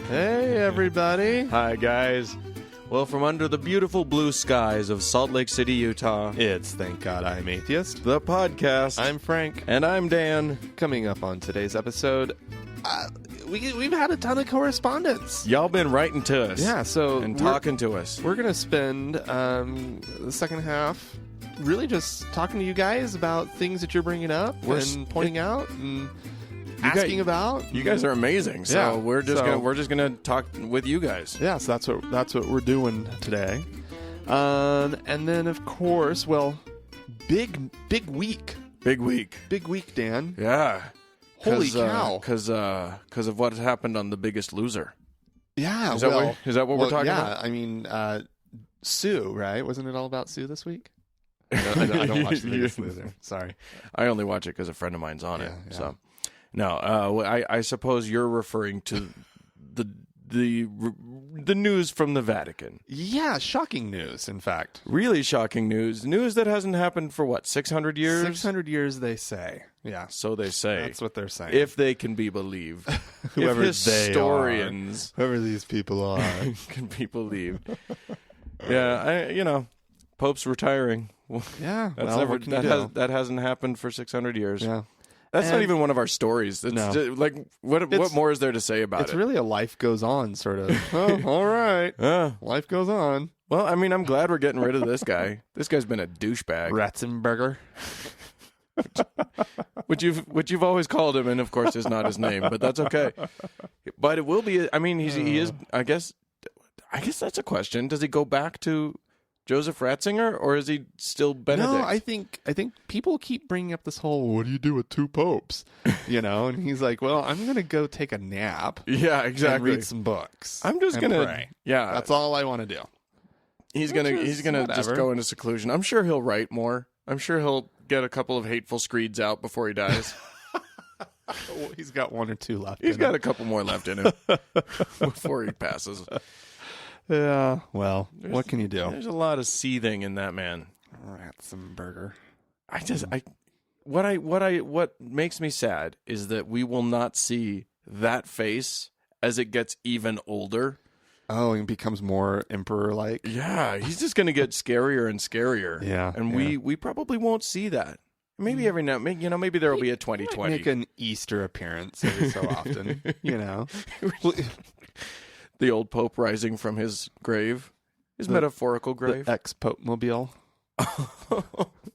Hey, everybody. Hi, guys. Well, from under the beautiful blue skies of Salt Lake City, Utah, It's Thank God I'm Atheist. the podcast. I'm Frank. And I'm Dan. Coming up on today's episode, we've had a ton of correspondence. Y'all been writing to us. Yeah, so And talking to us. We're going to spend the second half really just talking to you guys about things that you're bringing up and pointing out and asking about. You guys are amazing. So Yeah, we're just gonna talk with you guys. Yeah, so that's what we're doing today. And then of course, well, big week. Big week. Big week, Dan. Yeah. Holy cow. Because of what happened on The Biggest Loser. Yeah, Is that what we're talking about? Yeah, I mean, Sue, right? Wasn't it all about Sue this week? I don't watch The Biggest Loser. Sorry. I only watch it because a friend of mine's on it. Yeah. So, no, I suppose you're referring to the news from the Vatican. Yeah, shocking news, in fact. Really shocking news. News that hasn't happened for, what, 600 years? 600 years, they say. Yeah. So they say. That's what they're saying. If they can be believed. Whoever if historians whoever these people are. can be believed. Yeah, Pope's retiring. Yeah, That hasn't happened for 600 years. Yeah. That's not even one of our stories. It's just, like, what more is there to say about it? It's really a life goes on sort of. Oh, all right. Life goes on. Well, I mean, I'm glad we're getting rid of this guy. This guy's been a douchebag. Ratzenberger. Which you've always called him, and of course is not his name, but that's okay. But it will be. I mean, he is. I guess that's a question. Does he go back to Joseph Ratzinger, or is he still Benedict? No, I think people keep bringing up this whole "what do you do with two popes?" And he's like, "Well, I'm going to go take a nap." Yeah, exactly. And read some books. I'm just going to pray. Yeah, that's all I want to do. He's gonna just go into seclusion. I'm sure he'll write more. I'm sure he'll get a couple of hateful screeds out before he dies. Well, he's got one or two left. He's got a couple more left in him before he passes. Yeah. Well, what can you do? There's a lot of seething in that man. Ratzenberger. What makes me sad is that we will not see that face as it gets even older. Oh, he becomes more emperor-like. Yeah, he's just going to get scarier and scarier. Yeah, and we probably won't see that. Maybe every now, maybe there will be a 2020. Make an Easter appearance every so often. The old Pope rising from his grave, his metaphorical grave, the ex-Pope mobile.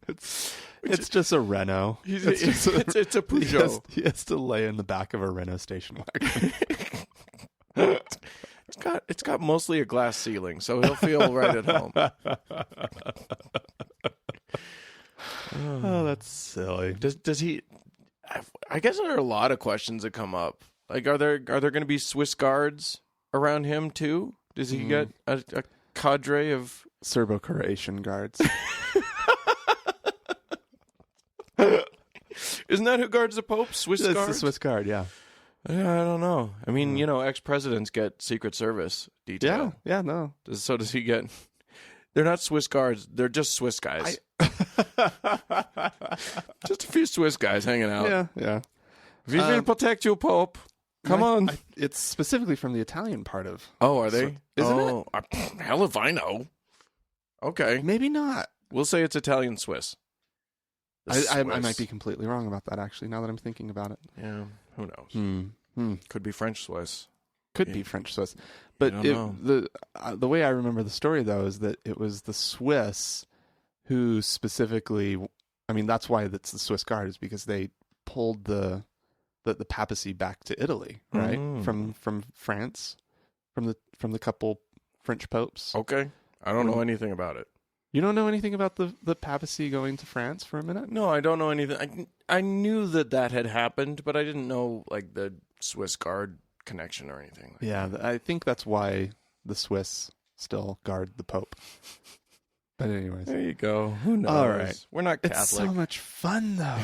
It's just a Renault. It's a Peugeot. He has to lay in the back of a Renault station wagon. It's got mostly a glass ceiling, so he'll feel right at home. Oh, that's silly. Does he? I guess there are a lot of questions that come up. Like, are there going to be Swiss guards around him too? Does he get a cadre of Serbo-Croatian guards? Isn't that who guards the Pope? Swiss guards? It's the Swiss guard, yeah. Yeah, I don't know. I mean, ex-presidents get Secret Service detail. Yeah, no. So does he get... They're not Swiss guards. They're just Swiss guys. Just a few Swiss guys hanging out. Yeah. We will protect you, Pope. Come on. It's specifically from the Italian part of... Oh, are they? Isn't it? Hell if I know. Okay. Maybe not. We'll say it's Italian-Swiss. I might be completely wrong about that, actually, now that I'm thinking about it. Yeah, who knows? Could be French-Swiss. Could be French-Swiss. But the way I remember the story, though, is that it was the Swiss who specifically... I mean, that's why it's the Swiss Guard, is because they pulled the papacy back to Italy, right? From France, from the couple French popes. Okay. I don't know anything about it. You don't know anything about the papacy going to France for a minute? No, I don't know anything. I knew that had happened, but I didn't know like the Swiss Guard connection or anything. I think that's why the Swiss still guard the Pope. But anyways. There you go. Who knows? All right. We're not Catholic. It's so much fun, though.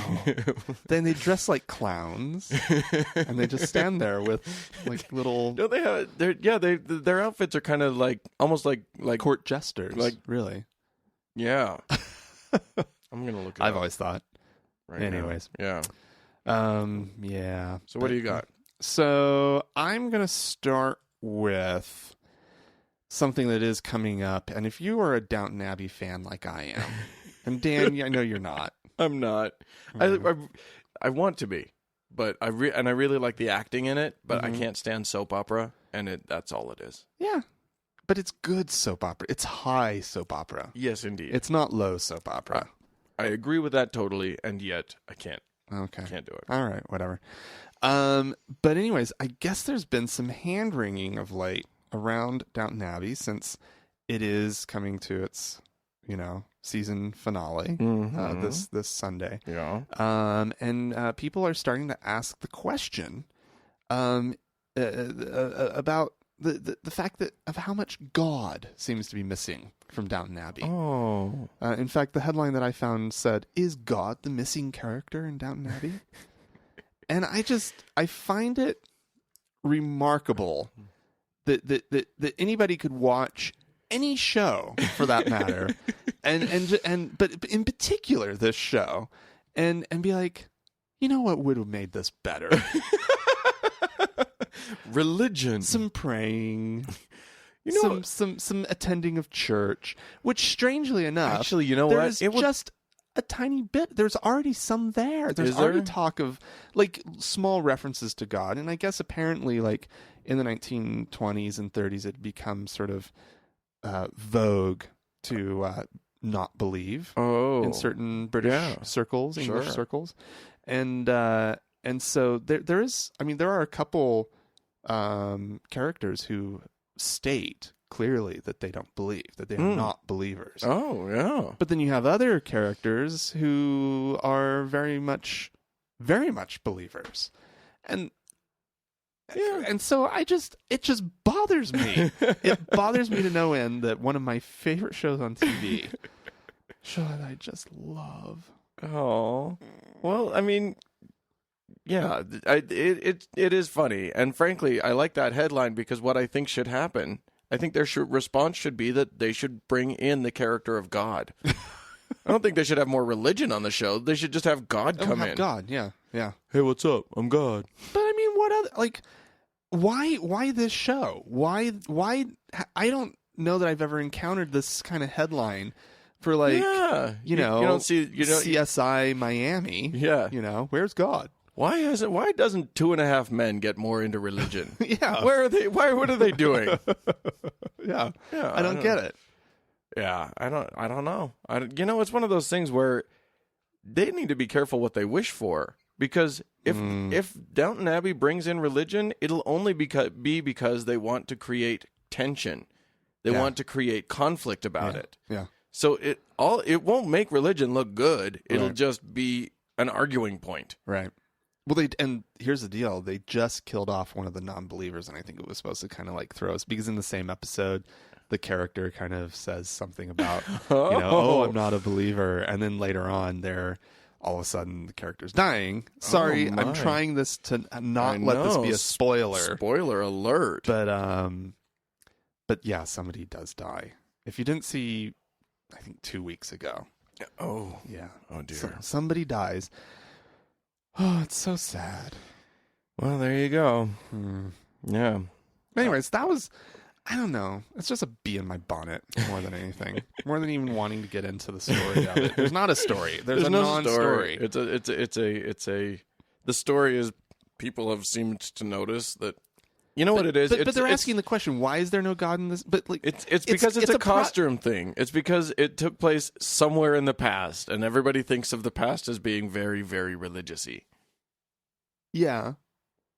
Then they dress like clowns, and they just stand there with like little... No, they have... Their outfits are kind of like... Almost like court jesters. Like, really. Yeah. I'm going to look it up. I've always thought. Right anyways. Now. Yeah. Yeah. So what do you got? So I'm going to start with something that is coming up. And if you are a Downton Abbey fan like I am, and Dan, I know you're not. I'm not. I want to be, but I really like the acting in it, but I can't stand soap opera, and that's all it is. Yeah. But it's good soap opera. It's high soap opera. Yes, indeed. It's not low soap opera. I agree with that totally, and yet I can't. Okay. Can't do it. All right, whatever. But anyways, I guess there's been some hand-wringing of late around Downton Abbey since it is coming to its, season finale this Sunday. Yeah. And people are starting to ask the question about the fact of how much God seems to be missing from Downton Abbey. Oh. In fact, the headline that I found said, "Is God the missing character in Downton Abbey?" And I find it remarkable that anybody could watch any show for that matter, but in particular this show, and be like, you know what would have made this better? Religion, some praying, some attending of church, which strangely enough, actually, you know what? It was just a tiny bit. There's already some there. There's already talk of like small references to God, and I guess apparently like in the 1920s and 30s, it become sort of vogue to not believe in certain British circles, English circles, and so there is. I mean, there are a couple characters who state clearly that they don't believe, that they are not believers. Oh, yeah. But then you have other characters who are very much believers. And so it just bothers me. It bothers me to no end that one of my favorite shows on TV, show that I just love. Oh. Well, I mean, yeah, it is funny. And frankly, I like that headline because what I think should happen, I think their response should be that they should bring in the character of God. I don't think they should have more religion on the show. They should just have God come in. God, yeah. Hey, what's up? I'm God. But I mean, what other, like, why this show? Why? I don't know that I've ever encountered this kind of headline for like, you don't see, CSI Miami. Yeah. Where's God? Why doesn't 2.5 Men get more into religion? Yeah. Where are they? What are they doing? Yeah. I don't get it. Yeah. I don't know. It's one of those things where they need to be careful what they wish for, because if Downton Abbey brings in religion, it'll only be because they want to create tension. They want to create conflict about it. Yeah. So it won't make religion look good. It'll just be an arguing point. Right. Well, and here's the deal. They just killed off one of the non-believers, and I think it was supposed to kind of like throw us, because in the same episode, the character kind of says something about, I'm not a believer. And then later on, all of a sudden the character's dying. Sorry, I'm trying this to not let this be a spoiler. Spoiler alert. But yeah, somebody does die. If you didn't see, I think 2 weeks ago. Oh. Yeah. Oh, dear. Somebody dies. Oh, it's so sad. Well, there you go. Yeah. Anyways, that was, I don't know. It's just a bee in my bonnet more than anything. More than even wanting to get into the story of it. There's not a story. There's a no non-story. The story is, people have seemed to notice that, what it is. But they're asking the question, why is there no God in this? But like, it's because it's a costume thing. It's because it took place somewhere in the past, and everybody thinks of the past as being very, very religious-y. Yeah.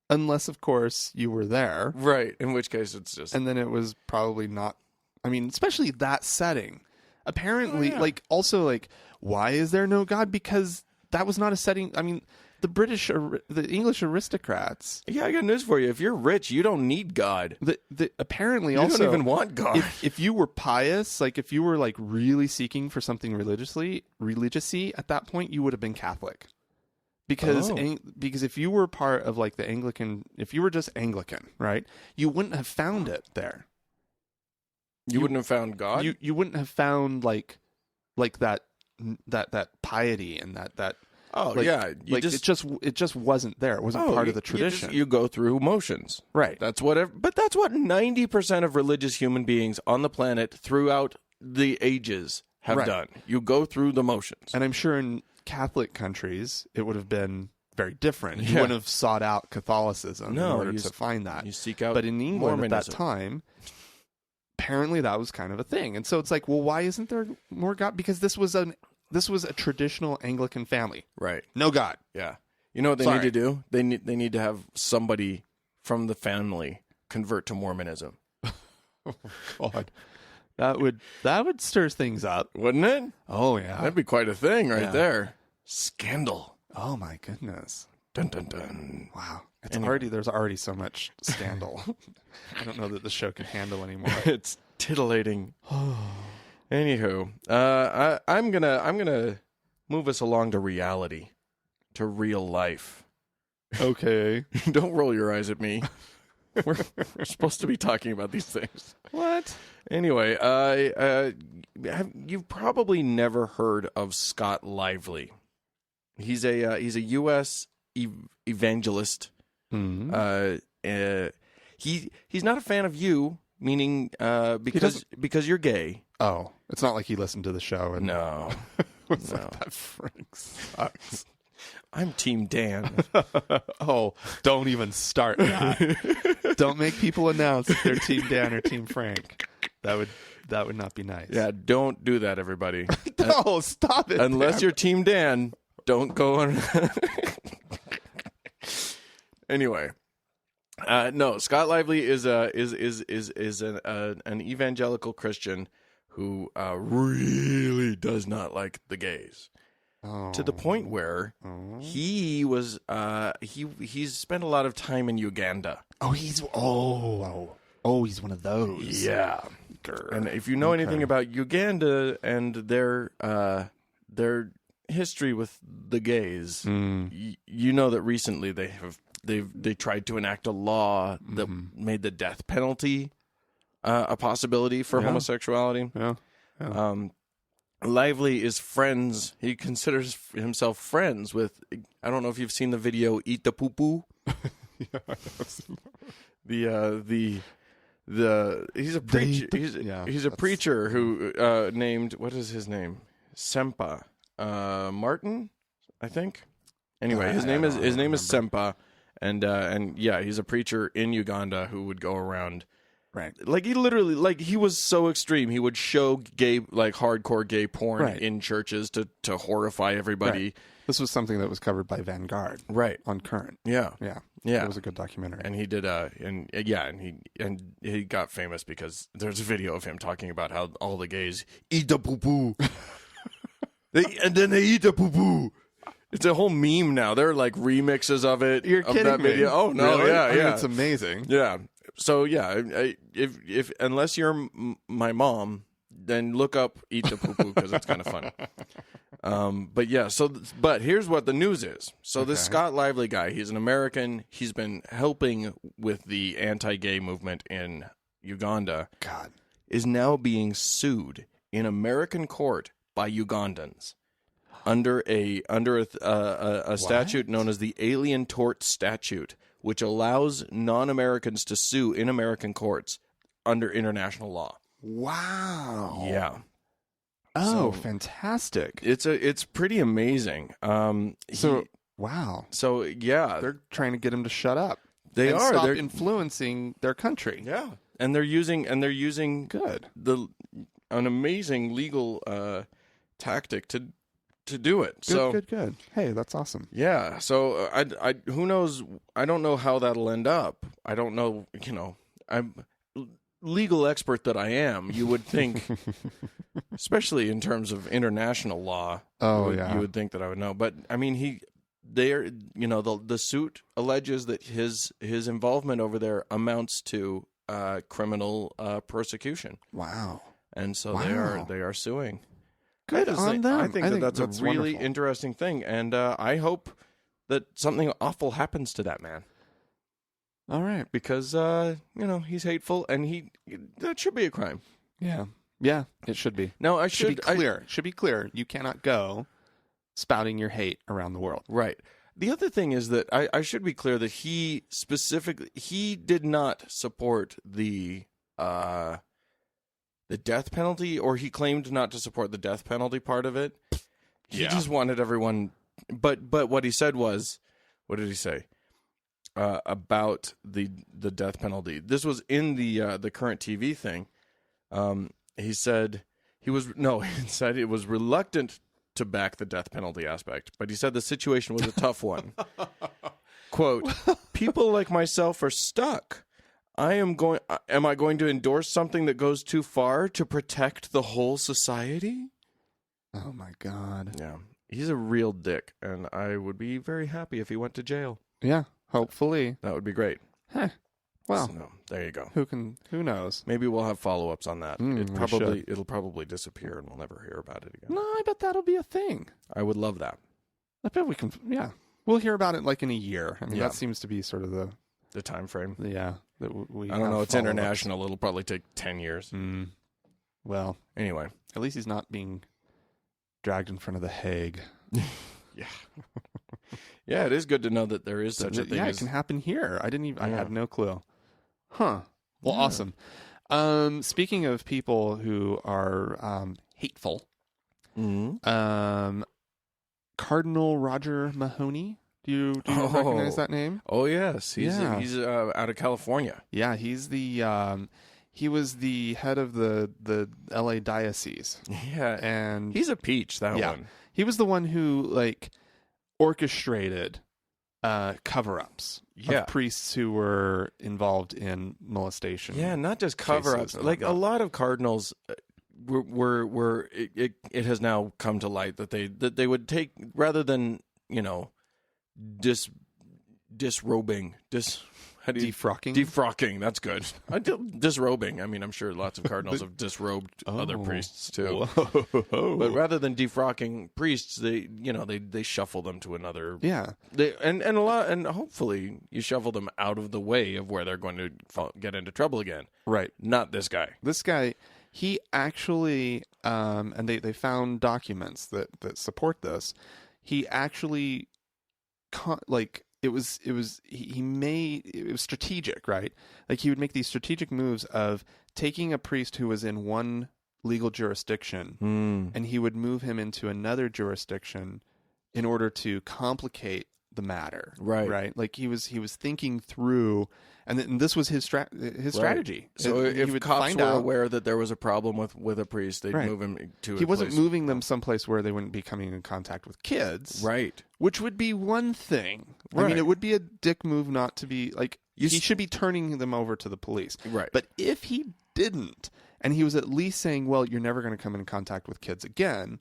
Unless, of course, you were there. Right. In which case it's just... And then it was probably not... I mean, especially that setting. Apparently, why is there no God? Because that was not a setting... I mean, the English aristocrats... Yeah, I got news for you. If you're rich, you don't need God. Apparently you also... don't even want God. If you were pious, like if you were like really seeking for something religiously at that point, you would have been Catholic. Because if you were part of like the Anglican, if you were just Anglican, right, you wouldn't have found it there. You wouldn't have found God? You wouldn't have found like that piety and that Oh, like, yeah. It just wasn't there. It wasn't part of the tradition. You go through motions. Right. But that's what 90% of religious human beings on the planet throughout the ages have done. You go through the motions. And I'm sure in Catholic countries, it would have been very different. You wouldn't have sought out Catholicism in order to find that. You seek out But in England Mormonism. at that time, apparently that was kind of a thing. And so it's like, well, why isn't there more God? Because this was a traditional Anglican family. Right. No God. Yeah. You know what they need to do? They need to have somebody from the family convert to Mormonism. God. That would stir things up, wouldn't it? Oh yeah. That'd be quite a thing right there. Scandal. Oh my goodness. Dun dun dun. Wow. There's already so much scandal. I don't know that the show can handle anymore. It's titillating. Anywho, I'm gonna move us along to reality, to real life. Okay. Don't roll your eyes at me. We're supposed to be talking about these things. What? Anyway, you've probably never heard of Scott Lively. He's a U.S. evangelist. Mm-hmm. He's not a fan of you, meaning because you're gay. Oh, it's not like he listened to the show and no. It's like, that Frank sucks. I'm Team Dan. Oh, don't even start that. Don't make people announce if they're Team Dan or Team Frank. That would not be nice. Yeah, don't do that, everybody. No, stop it. Unless you're Team Dan, don't go on. Anyway, no. Scott Lively is an evangelical Christian who really does not like the gays. Oh. To the point where he's spent a lot of time in Uganda. Oh, he's one of those. Yeah. Grr. And if you know anything about Uganda and their history with the gays, you know that recently they tried to enact a law that made the death penalty a possibility for homosexuality. Yeah. Lively is friends. He considers himself friends with. I don't know if you've seen the video "Eat the Poo Poo." He's a preacher. He's a preacher who named, what is his name? Sempa Martin, I think. Anyway, his name is Sempa, and yeah, he's a preacher in Uganda who would go around. Right. Like he literally, like he was so extreme. He would show gay, like hardcore gay porn in churches to horrify everybody. Right. This was something that was covered by Vanguard. Right. On Current. Yeah. Yeah. Yeah. It was a good documentary. And he did and he got famous because there's a video of him talking about how all the gays eat the poo poo. And then they eat the poo poo. It's a whole meme now. There are like remixes of it. You're of kidding that me. video. Oh no, really? yeah, I mean, yeah. it's amazing. Yeah. So yeah, if unless you're my mom, then look up "Eat the Poo Poo" because it's kind of funny. But yeah, but here's what the news is. So this Scott Lively guy, he's an American. He's been helping with the anti-gay movement in Uganda. God, is now being sued in American court by Ugandans under a statute known as the Alien Tort Statute, which allows non-Americans to sue in American courts under international law. Wow. Yeah. Oh, fantastic. It's pretty amazing. Wow. So yeah, they're trying to get him to shut up. They are. Stop influencing their country. Yeah. And they're using an amazing legal tactic to do it. Good. Hey, that's awesome. Yeah. So I who knows? I don't know how that'll end up. I don't know. You know, I'm legal expert that I am. You would think, especially in terms of international law. You would think that I would know. But I mean, the suit alleges that his involvement over there amounts to criminal persecution. Wow. And so they are suing. Good on them. I think that's a really wonderful. interesting thing, and I hope that something awful happens to that man. All right, because he's hateful, and that should be a crime. Yeah, it should be. No, Should be clear. You cannot go spouting your hate around the world. Right. The other thing is that I should be clear that he did not support the death penalty, or he claimed not to support the death penalty part of it. He just wanted everyone. But what he said was, what did he say about the death penalty? This was in the current TV thing. He said he said it was reluctant to back the death penalty aspect, but he said the situation was a tough one. Quote, people like myself are stuck. Am I going to endorse something that goes too far to protect the whole society? Oh my God. Yeah. He's a real dick, and I would be very happy if he went to jail. Yeah, hopefully. That would be great. Huh. Well, so, there you go. Who knows? Maybe we'll have follow-ups on that. We It'll probably disappear, and we'll never hear about it again. No, I bet that'll be a thing. I would love that. I bet we can. Yeah, we'll hear about it like in a year. I mean, that seems to be sort of the time frame. Yeah, that we. I don't know. It's international. It'll probably take 10 years. Well, anyway, at least he's not being dragged in front of the Hague. Yeah. Yeah, it is good to know that there is such a thing. Yeah, it can happen here. I had no clue. Huh. Well, awesome. Speaking of people who are hateful, Cardinal Roger Mahony. Do you recognize that name? Oh yes, he's out of California. Yeah, he's the he was the head of the L.A. diocese. Yeah, and he's a peach. That one. He was the one who orchestrated cover-ups of priests who were involved in molestation. Yeah, not just cover-ups. Like a lot of cardinals it has now come to light that they would take, rather than disrobing, defrocking. That's good. Disrobing. I mean, I'm sure lots of cardinals have disrobed other priests too. Whoa. But rather than defrocking priests, they shuffle them to another. Yeah. And hopefully you shuffle them out of the way of where they're going to get into trouble again. Right. Not this guy. This guy, he actually, and they found documents that support this. He actually, it was strategic, right? Like he would make these strategic moves of taking a priest who was in one legal jurisdiction and he would move him into another jurisdiction in order to complicate the matter. Right. Like he was thinking through, and this was his strategy. So if cops were aware that there was a problem with a priest, they'd move him to. He wasn't moving them someplace where they wouldn't be coming in contact with kids. Right. Which would be one thing. Right. I mean, it would be a dick move not to be he should be turning them over to the police. Right. But if he didn't, and he was at least saying, well, you're never going to come in contact with kids again,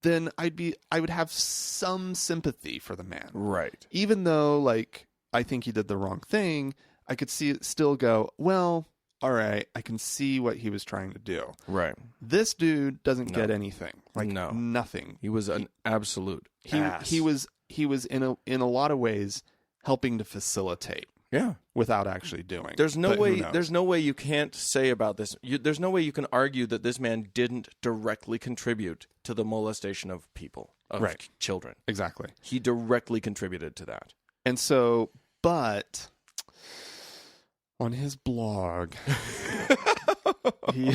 then I would have some sympathy for the man. Right. Even though, I think he did the wrong thing, I could still go, well, all right, I can see what he was trying to do. Right. This dude doesn't get anything. Nothing. He was an absolute ass. He was in a lot of ways helping to facilitate. Yeah. Without actually doing. There's no way you can't say about this. There's no way you can argue that this man didn't directly contribute to the molestation of people, of children. Exactly. He directly contributed to that. And so, but on his blog, he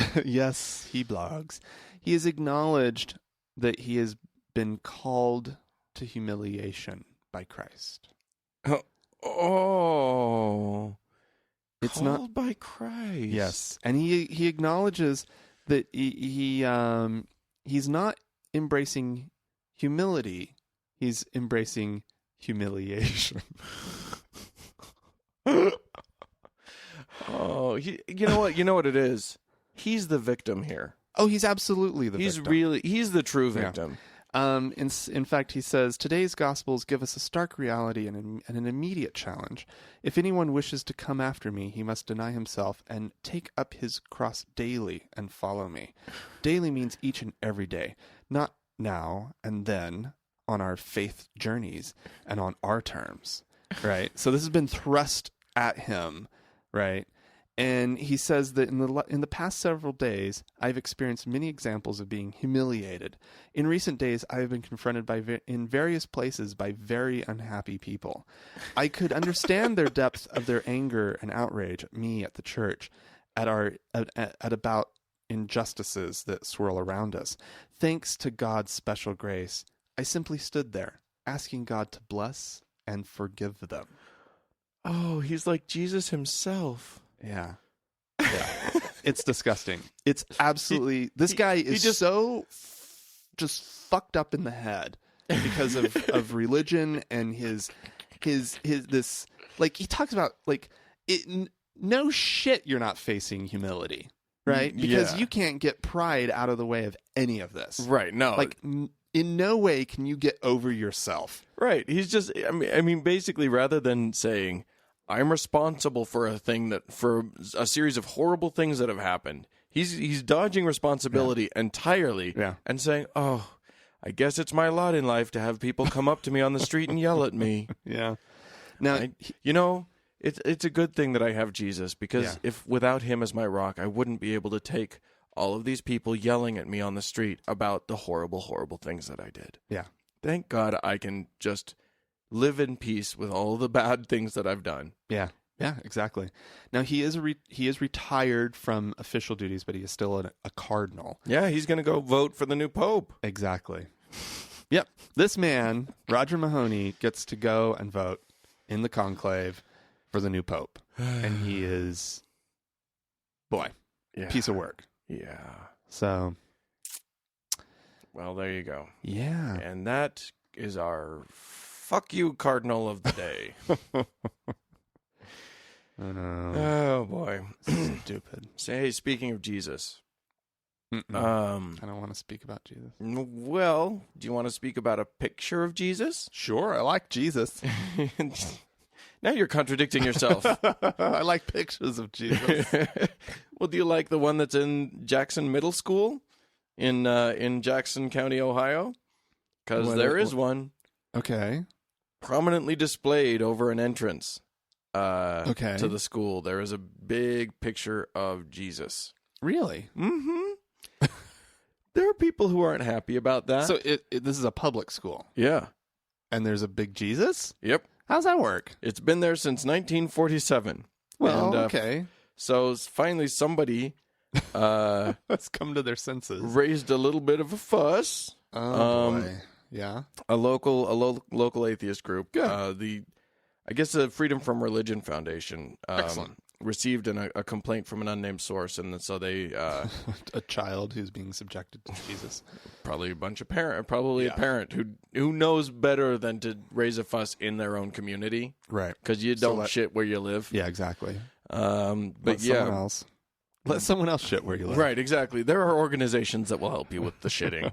blogs. He has acknowledged that he has been called to humiliation by Christ. Oh, it's called not by Christ. Yes, and he acknowledges that he's not embracing humility; he's embracing humiliation. Oh, you know what? You know what it is. He's the victim here. Oh, he's absolutely the victim. He's the true victim. Yeah. In fact, he says, today's Gospels give us a stark reality and an immediate challenge. If anyone wishes to come after me, he must deny himself and take up his cross daily and follow me. Daily means each and every day, not now and then on our faith journeys and on our terms, right? So this has been thrust at him, right? And he says that in the past several days, I've experienced many examples of being humiliated. In recent days, I have been confronted in various places by very unhappy people. I could understand their depth of their anger and outrage at me, at the church, at about injustices that swirl around us. Thanks to God's special grace, I simply stood there, asking God to bless and forgive them. Oh, he's like Jesus himself. Yeah. It's disgusting. It's absolutely... This guy is just fucked up in the head because of religion and his this... Like, he talks about, like, no shit you're not facing humility, right? Because you can't get pride out of the way of any of this. Right, no. Like, in no way can you get over yourself. Right. He's just... I mean, basically, rather than saying... I'm responsible for a series of horrible things that have happened. He's dodging responsibility entirely and saying, "Oh, I guess it's my lot in life to have people come up to me on the street and yell at me." Yeah. Now, it's a good thing that I have Jesus, because if without him as my rock, I wouldn't be able to take all of these people yelling at me on the street about the horrible, horrible things that I did. Yeah. Thank God I can just live in peace with all the bad things that I've done. Yeah. Yeah, exactly. Now, he is retired from official duties, but he is still a cardinal. Yeah, he's going to go vote for the new pope. Exactly. Yep. This man, Roger Mahony, gets to go and vote in the conclave for the new pope. And he is, piece of work. Yeah. So. Well, there you go. Yeah. And that is our fuck you cardinal of the day. Oh, no. Oh, boy. Stupid. Say, speaking of Jesus. I don't want to speak about Jesus. Well, do you want to speak about a picture of Jesus? Sure, I like Jesus. Now you're contradicting yourself. I like pictures of Jesus. Well, do you like the one that's in Jackson Middle School in Jackson County, Ohio? Because there is one. Okay. Prominently displayed over an entrance to the school. There is a big picture of Jesus. Really? Mm-hmm. There are people who aren't happy about that. So this is a public school? Yeah. And there's a big Jesus? Yep. How's that work? It's been there since 1947. Well, okay. So finally somebody let's come to their senses. Raised a little bit of a fuss. Oh, boy. Yeah. A local atheist group. Good. I guess the Freedom from Religion Foundation Excellent. Received a complaint from an unnamed source, and so they a child who's being subjected to Jesus. Probably a parent who knows better than to raise a fuss in their own community, right? Because you don't shit where you live. Yeah, exactly. But let someone else shit where you live. Right, exactly. There are organizations that will help you with the shitting.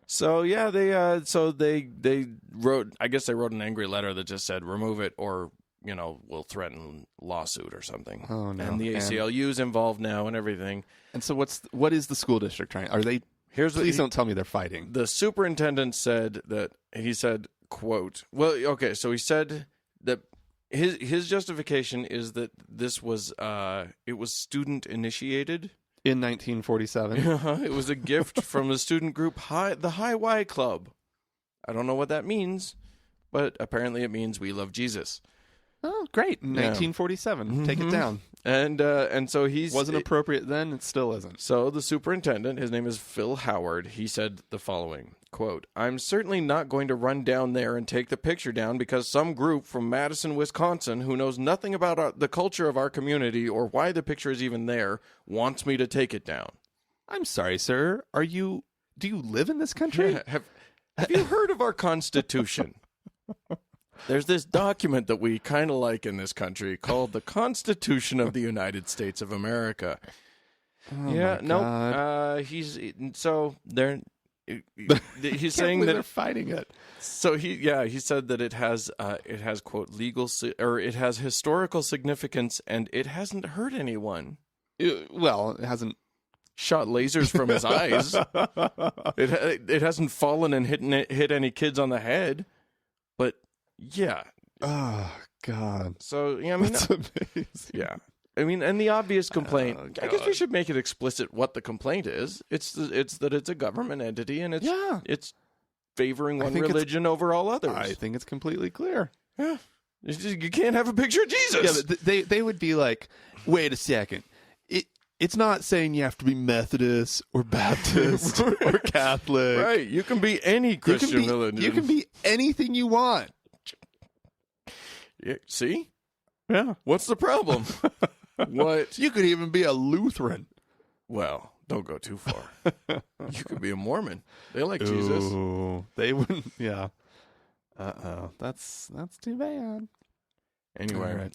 So yeah, they wrote. I guess they wrote an angry letter that just said remove it or will threaten lawsuit or something. Oh no! And the ACLU's involved now and everything. And so what is the school district trying? Are they? Please don't tell me they're fighting. The superintendent said that he said, "quote." Well, okay, so he said that his justification is that this was it was student initiated. In 1947? It was a gift from the student group the High Y Club. I don't know what that means, but apparently it means we love Jesus. Oh, great. 1947. Mm-hmm. Take it down. And so wasn't appropriate then, it still isn't. So the superintendent, his name is Phil Howard, he said the following, quote, "I'm certainly not going to run down there and take the picture down because some group from Madison, Wisconsin, who knows nothing about the culture of our community or why the picture is even there, wants me to take it down." I'm sorry, sir. Do you live in this country? Have you heard of our Constitution? There's this document that we kind of like in this country called the Constitution of the United States of America. Oh yeah, no. He's saying that they're fighting it. So he said that it has quote it has historical significance and it hasn't hurt anyone. It hasn't shot lasers from his eyes. It hasn't fallen and hit any kids on the head. But yeah. Oh God. So I mean, that's amazing. Yeah. I mean, and the obvious complaint. Oh, I guess we God. should make it explicit what the complaint is. It's that it's a government entity, and it's favoring one religion over all others. I think it's completely clear. Yeah. You can't have a picture of Jesus. Yeah, but they would be like, wait a second. It's not saying you have to be Methodist or Baptist or Catholic. Right. You can be any Christian religion. You can be anything you want. Yeah, see? Yeah. What's the problem? What? You could even be a Lutheran. Well, don't go too far. You could be a Mormon. They like Jesus. Ooh, they wouldn't. Yeah. That's too bad. Anyway,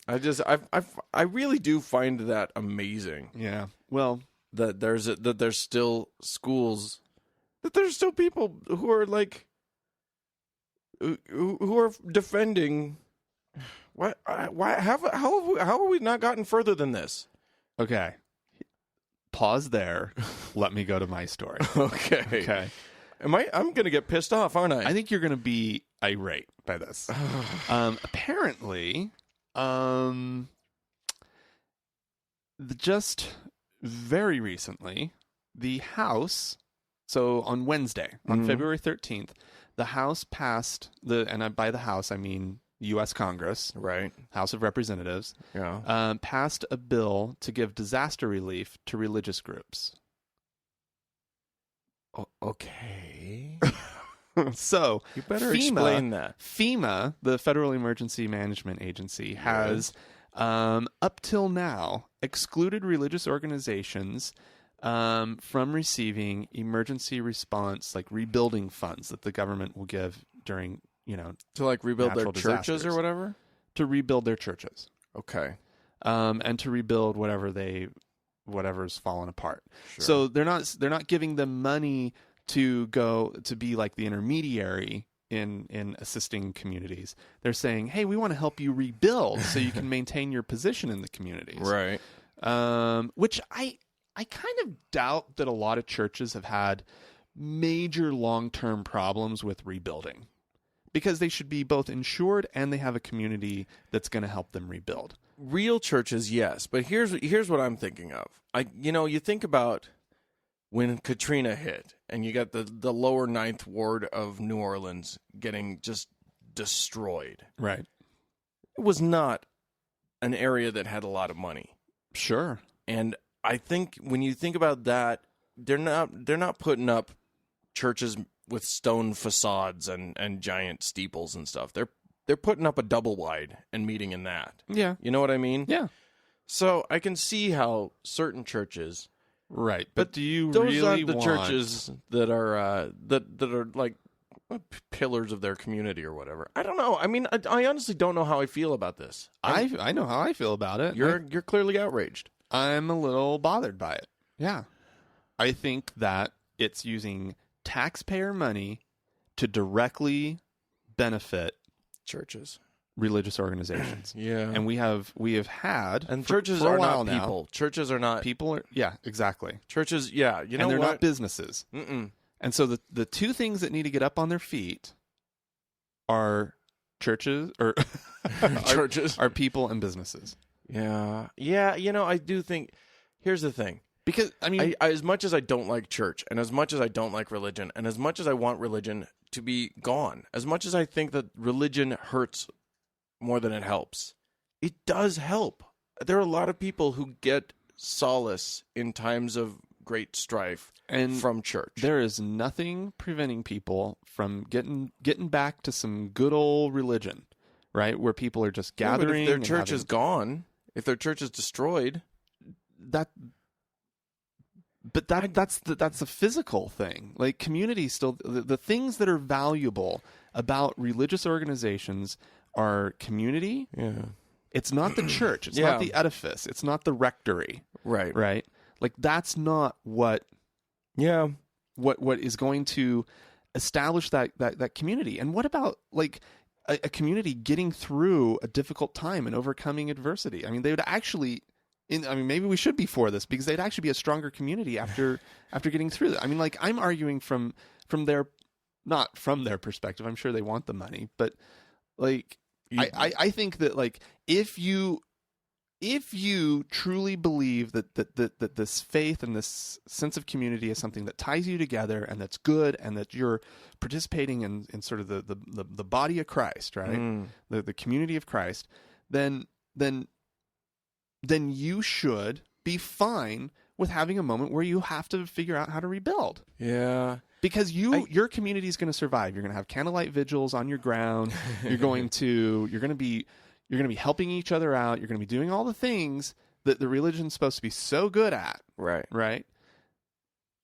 I really do find that amazing. Yeah. Well, that there's still schools, that there's still people who are like who are defending. Why how have we not gotten further than this? Okay. Pause there. Let me go to my story. Okay. I'm going to get pissed off, aren't I? I think you're going to be irate by this. Apparently, just very recently, the House, so on Wednesday, on February 13th, the House passed, and by the House, I mean U.S. Congress, right? House of Representatives, yeah, passed a bill to give disaster relief to religious groups. Okay. So you better explain that. FEMA, the Federal Emergency Management Agency, has up till now excluded religious organizations from receiving emergency response, like rebuilding funds that the government will give during, to like rebuild their churches disasters, or whatever. To rebuild their churches, okay, and to rebuild whatever's fallen apart. Sure. So they're not giving them money to go to be like the intermediary in assisting communities. They're saying, hey, we want to help you rebuild so you can maintain your position in the communities. Right. Which I kind of doubt that a lot of churches have had major long-term problems with rebuilding, because they should be both insured and they have a community that's going to help them rebuild. Real churches, yes, but here's what I'm thinking of. You think about when Katrina hit, and you got the lower 9th Ward of New Orleans getting just destroyed. Right. It was not an area that had a lot of money. Sure. And I think when you think about that, they're not putting up churches with stone facades and giant steeples and stuff. They're putting up a double wide and meeting in that. Yeah. You know what I mean? Yeah. So I can see how certain churches, right? But do you those really aren't the want churches that are that are like pillars of their community or whatever? I don't know. I mean, I honestly don't know how I feel about this. I know how I feel about it. You're clearly outraged. I'm a little bothered by it. Yeah. I think that it's using taxpayer money to directly benefit churches, religious organizations. Yeah. And we have had, and for, churches for are a while not people. Now, People are yeah, exactly. Churches, yeah, you know, and they're what? not businesses. Mm-mm. And so the two things that need to get up on their feet are churches or churches are people and businesses. Yeah. You know, I do think. Here's the thing. Because I mean, I as much as I don't like church, and as much as I don't like religion, and as much as I want religion to be gone, as much as I think that religion hurts more than it helps, it does help. There are a lot of people who get solace in times of great strife from church. There is nothing preventing people from getting back to some good old religion, right? Where people are just gathering. But if their church is gone, if their church is destroyed, that's the physical thing. Like community still, the things that are valuable about religious organizations are community. Yeah. It's not the church. It's not the edifice. It's not the rectory. Right. Right. Like that's not what. Yeah. What is going to establish that community? And what about like a community getting through a difficult time and overcoming adversity? I mean, they would actually. Maybe we should be for this because they'd actually be a stronger community after getting through that. I mean, like I'm arguing from their, not from their perspective. I'm sure they want the money, but like I think that like if you if you truly believe that this faith and this sense of community is something that ties you together and that's good and that you're participating in sort of the body of Christ, right? The community of Christ, then you should be fine with having a moment where you have to figure out how to rebuild. Yeah. Because your community is going to survive. You're going to have candlelight vigils on your ground. You're going to be helping each other out. You're going to be doing all the things that the religion's supposed to be so good at. Right. Right?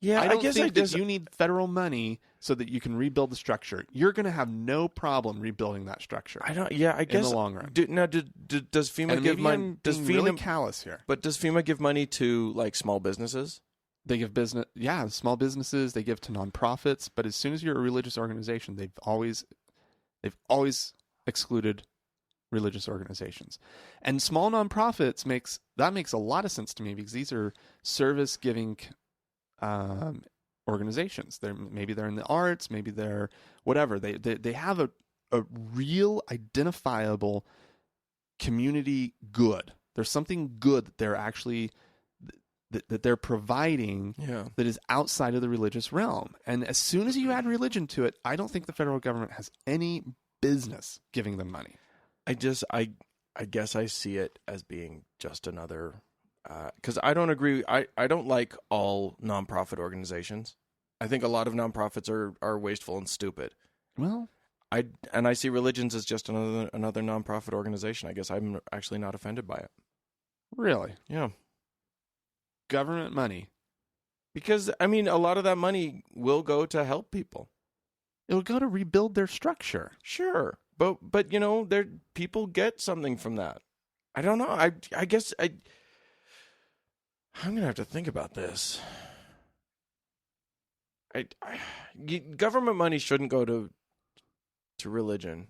Yeah, I guess that you need federal money so that you can rebuild the structure. You're going to have no problem rebuilding that structure. I guess in the long run. Does FEMA give money? Does FEMA really callous here? But does FEMA give money to like small businesses? They give small businesses. They give to nonprofits. But as soon as you're a religious organization, they've always excluded religious organizations. And small nonprofits makes a lot of sense to me because these are service giving organizations. Maybe they're in the arts, maybe they're whatever. They have a real identifiable community good. There's something good that they're actually that they're providing that is outside of the religious realm. And as soon as you add religion to it, I don't think the federal government has any business giving them money. I guess I see it as being just another, because I don't agree. I don't like all nonprofit organizations. I think a lot of nonprofits are wasteful and stupid. Well, I see religions as just another nonprofit organization. I guess I'm actually not offended by it. Really? Yeah. Government money. Because, I mean, a lot of that money will go to help people. It'll go to rebuild their structure. Sure. But you know, people get something from that. I don't know. I guess I'm going to have to think about this. Government money shouldn't go to religion.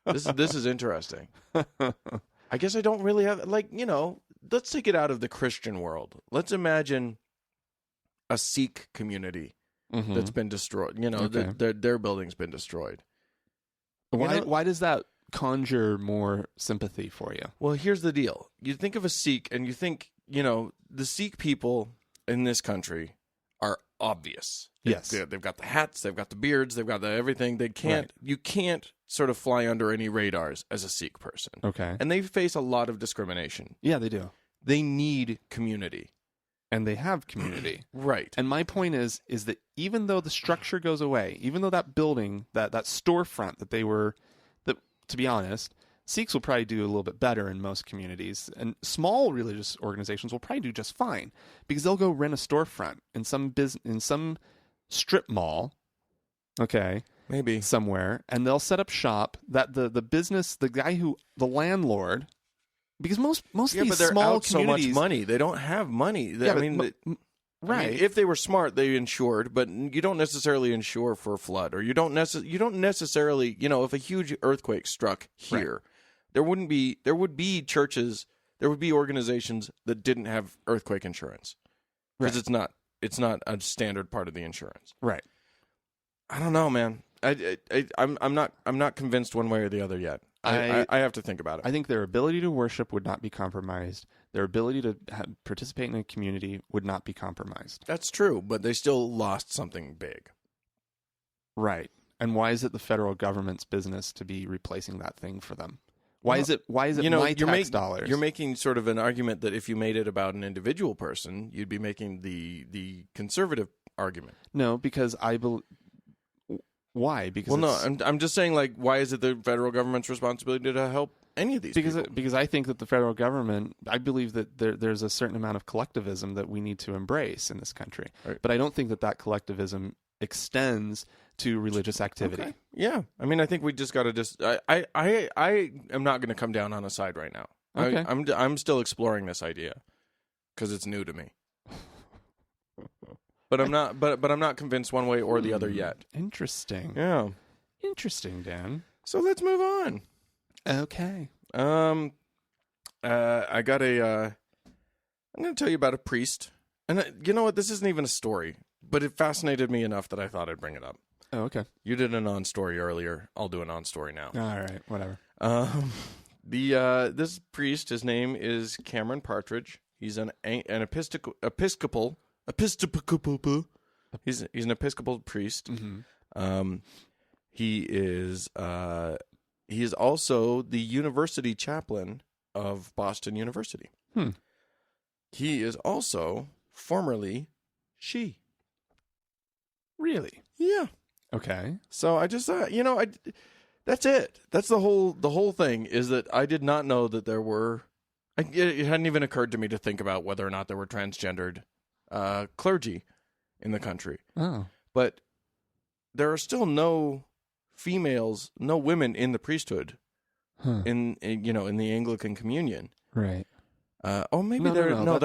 This is interesting. I guess I don't really have, like, you know, let's take it out of the Christian world. Let's imagine a Sikh community that's been destroyed. You know, Okay. their building's been destroyed. Why does that conjure more sympathy for you? Well, here's the deal. You think of a Sikh and you think, you know, the Sikh people in this country are obvious. Yes. They've got the hats, they've got the beards, they've got everything. You can't sort of fly under any radars as a Sikh person. Okay. And they face a lot of discrimination. Yeah, they do. They need community. And they have community. Right. And my point is that even though the structure goes away, even though that building, that storefront that to be honest, Sikhs will probably do a little bit better in most communities, and small religious organizations will probably do just fine because they'll go rent a storefront in some strip mall, okay, maybe somewhere, and they'll set up shop. That the landlord, because most of these but they're small out communities, so much money. They don't have money. Right. I mean, if they were smart, they insured, but you don't necessarily insure for a flood, or you don't necessarily, you know, if a huge earthquake struck here, right, there would be churches, there would be organizations that didn't have earthquake insurance because it's not a standard part of the insurance. Right. I don't know, man. I'm not convinced one way or the other yet. I have to think about it. I think their ability to worship would not be compromised. Their ability to participate in a community would not be compromised. That's true, but they still lost something big. Right. And why is it the federal government's business to be replacing that thing for them? Why is it my tax dollars? You're making sort of an argument that if you made it about an individual person, you'd be making the conservative argument. No, because why? Because I'm just saying, like, why is it the federal government's responsibility to help any of these people? Because I think that the federal government, I believe that there's a certain amount of collectivism that we need to embrace in this country. Right. But I don't think that collectivism extends to religious activity. Okay. Yeah. I mean, I think we just got to I am not going to come down on a side right now. Okay. I'm still exploring this idea because it's new to me. But I'm not. But I'm not convinced one way or the other yet. Interesting. Yeah. Interesting, Dan. So let's move on. Okay. I got I'm going to tell you about a priest, and you know what? This isn't even a story, but it fascinated me enough that I thought I'd bring it up. Oh, okay. You did a non-story earlier. I'll do a non-story now. All right. Whatever. This priest, his name is Cameron Partridge. He's an Episcopal. He's an Episcopal priest. Mm-hmm. He is also the university chaplain of Boston University. He is also formerly she. Really? Yeah. Okay. So I just thought, that's it. That's the whole thing, is that I did not know that there were. It hadn't even occurred to me to think about whether or not there were transgendered clergy in the country. Oh. But there are still no females, no women in the priesthood, in the Anglican Communion. Right. Maybe there are.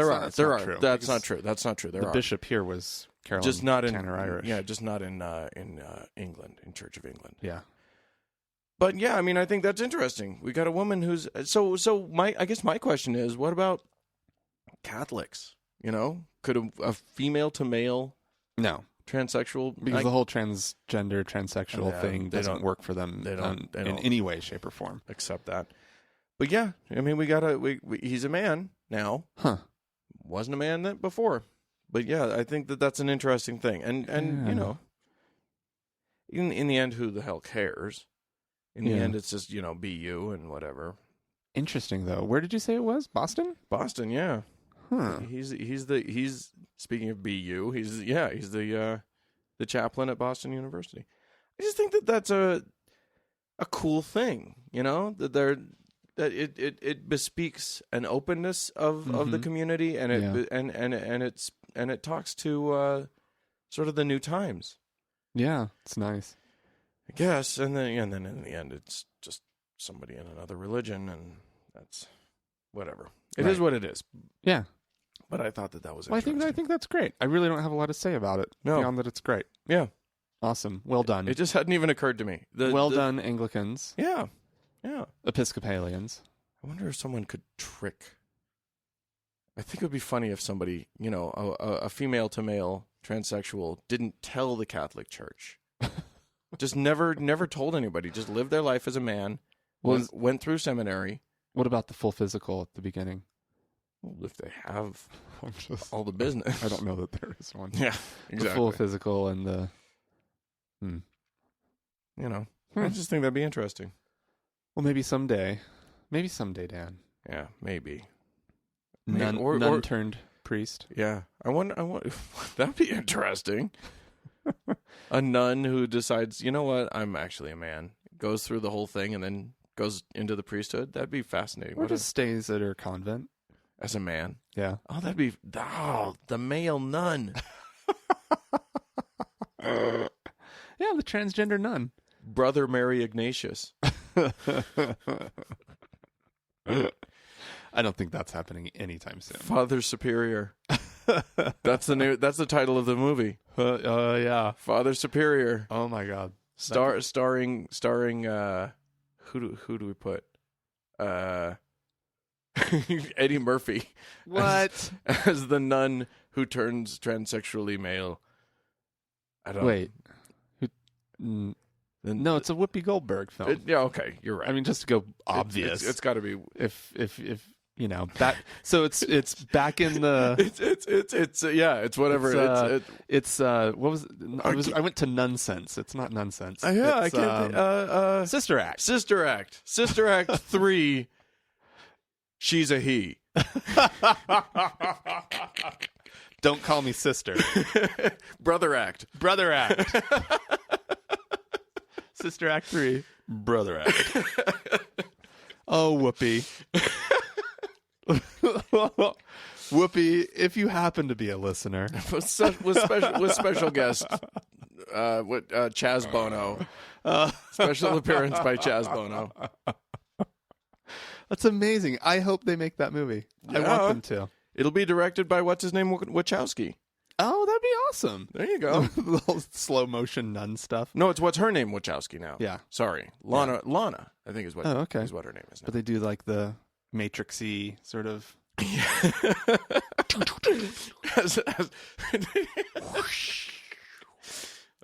That's not true. That's not true. The bishop here was Carolyn just not Tanner Irish. Yeah, just not in England, in Church of England. Yeah. But yeah, I mean, I think that's interesting. We got a woman who's I guess my question is, what about Catholics? Could a female to male transsexual, because the whole transgender transsexual thing doesn't work for them in any way, shape, or form. Accept that. But yeah, I mean, he's a man now. Wasn't a man before. But yeah, I think that's an interesting thing. And in the end, who the hell cares? In the end, it's just, be you and whatever. Interesting, though. Where did you say it was? Boston? Boston, yeah. He's speaking of BU, he's the chaplain at Boston University. I just think that's a cool thing, that it bespeaks an openness of the community, and it talks to sort of the new times. Yeah, it's nice. I guess, and then in the end, it's just somebody in another religion, and that's whatever. It is what it is. Yeah. But I thought that was interesting. I think that's great. I really don't have a lot to say about it beyond that it's great. Yeah. Awesome. Well done. It just hadn't even occurred to me. Done, Anglicans. Yeah. Yeah. Episcopalians. I wonder if someone could trick. I think it would be funny if somebody, a female to male transsexual didn't tell the Catholic Church. Just never told anybody. Just lived their life as a man. Went through seminary. What about the full physical at the beginning? Well, if they have all the business. I don't know that there is one. Yeah, exactly. The full physical and the... I just think that'd be interesting. Well, maybe someday. Maybe someday, Dan. Yeah, maybe. Nun turned priest. Yeah. I wonder that'd be interesting. A nun who decides, you know what, I'm actually a man. Goes through the whole thing and then goes into the priesthood. That'd be fascinating. Or just stays at her convent. As a man? Yeah. Oh, that'd be... the male nun. Yeah, the transgender nun. Brother Mary Ignatius. I don't think that's happening anytime soon. Father Superior. That's the title of the movie. Yeah. Father Superior. Oh my God. Starring who do we put? Eddie Murphy. What? As the nun who turns transsexually male. I don't... Wait. No, it's a Whoopi Goldberg film. Okay, you're right. I mean, just to go obvious. It's got to be... If that... So it's back in the... It's whatever. It's what was it? I went to Nonsense. It's not Nonsense. Yeah, I can't think. Sister Act. Sister Act 3... She's a he. Don't call me sister. Brother Act. Sister Act 3. Brother Act. Oh, Whoopi. Whoopi, if you happen to be a listener. with special guest, Chaz Bono. Special appearance by Chaz Bono. That's amazing. I hope they make that movie. I want them to. It'll be directed by Wachowski. Oh, that'd be awesome. There you go. The little slow motion nun stuff. No, it's what's her name, Wachowski now. Yeah. Sorry. Lana, I think is what is what her name is now. But they do like the Matrix-y sort of...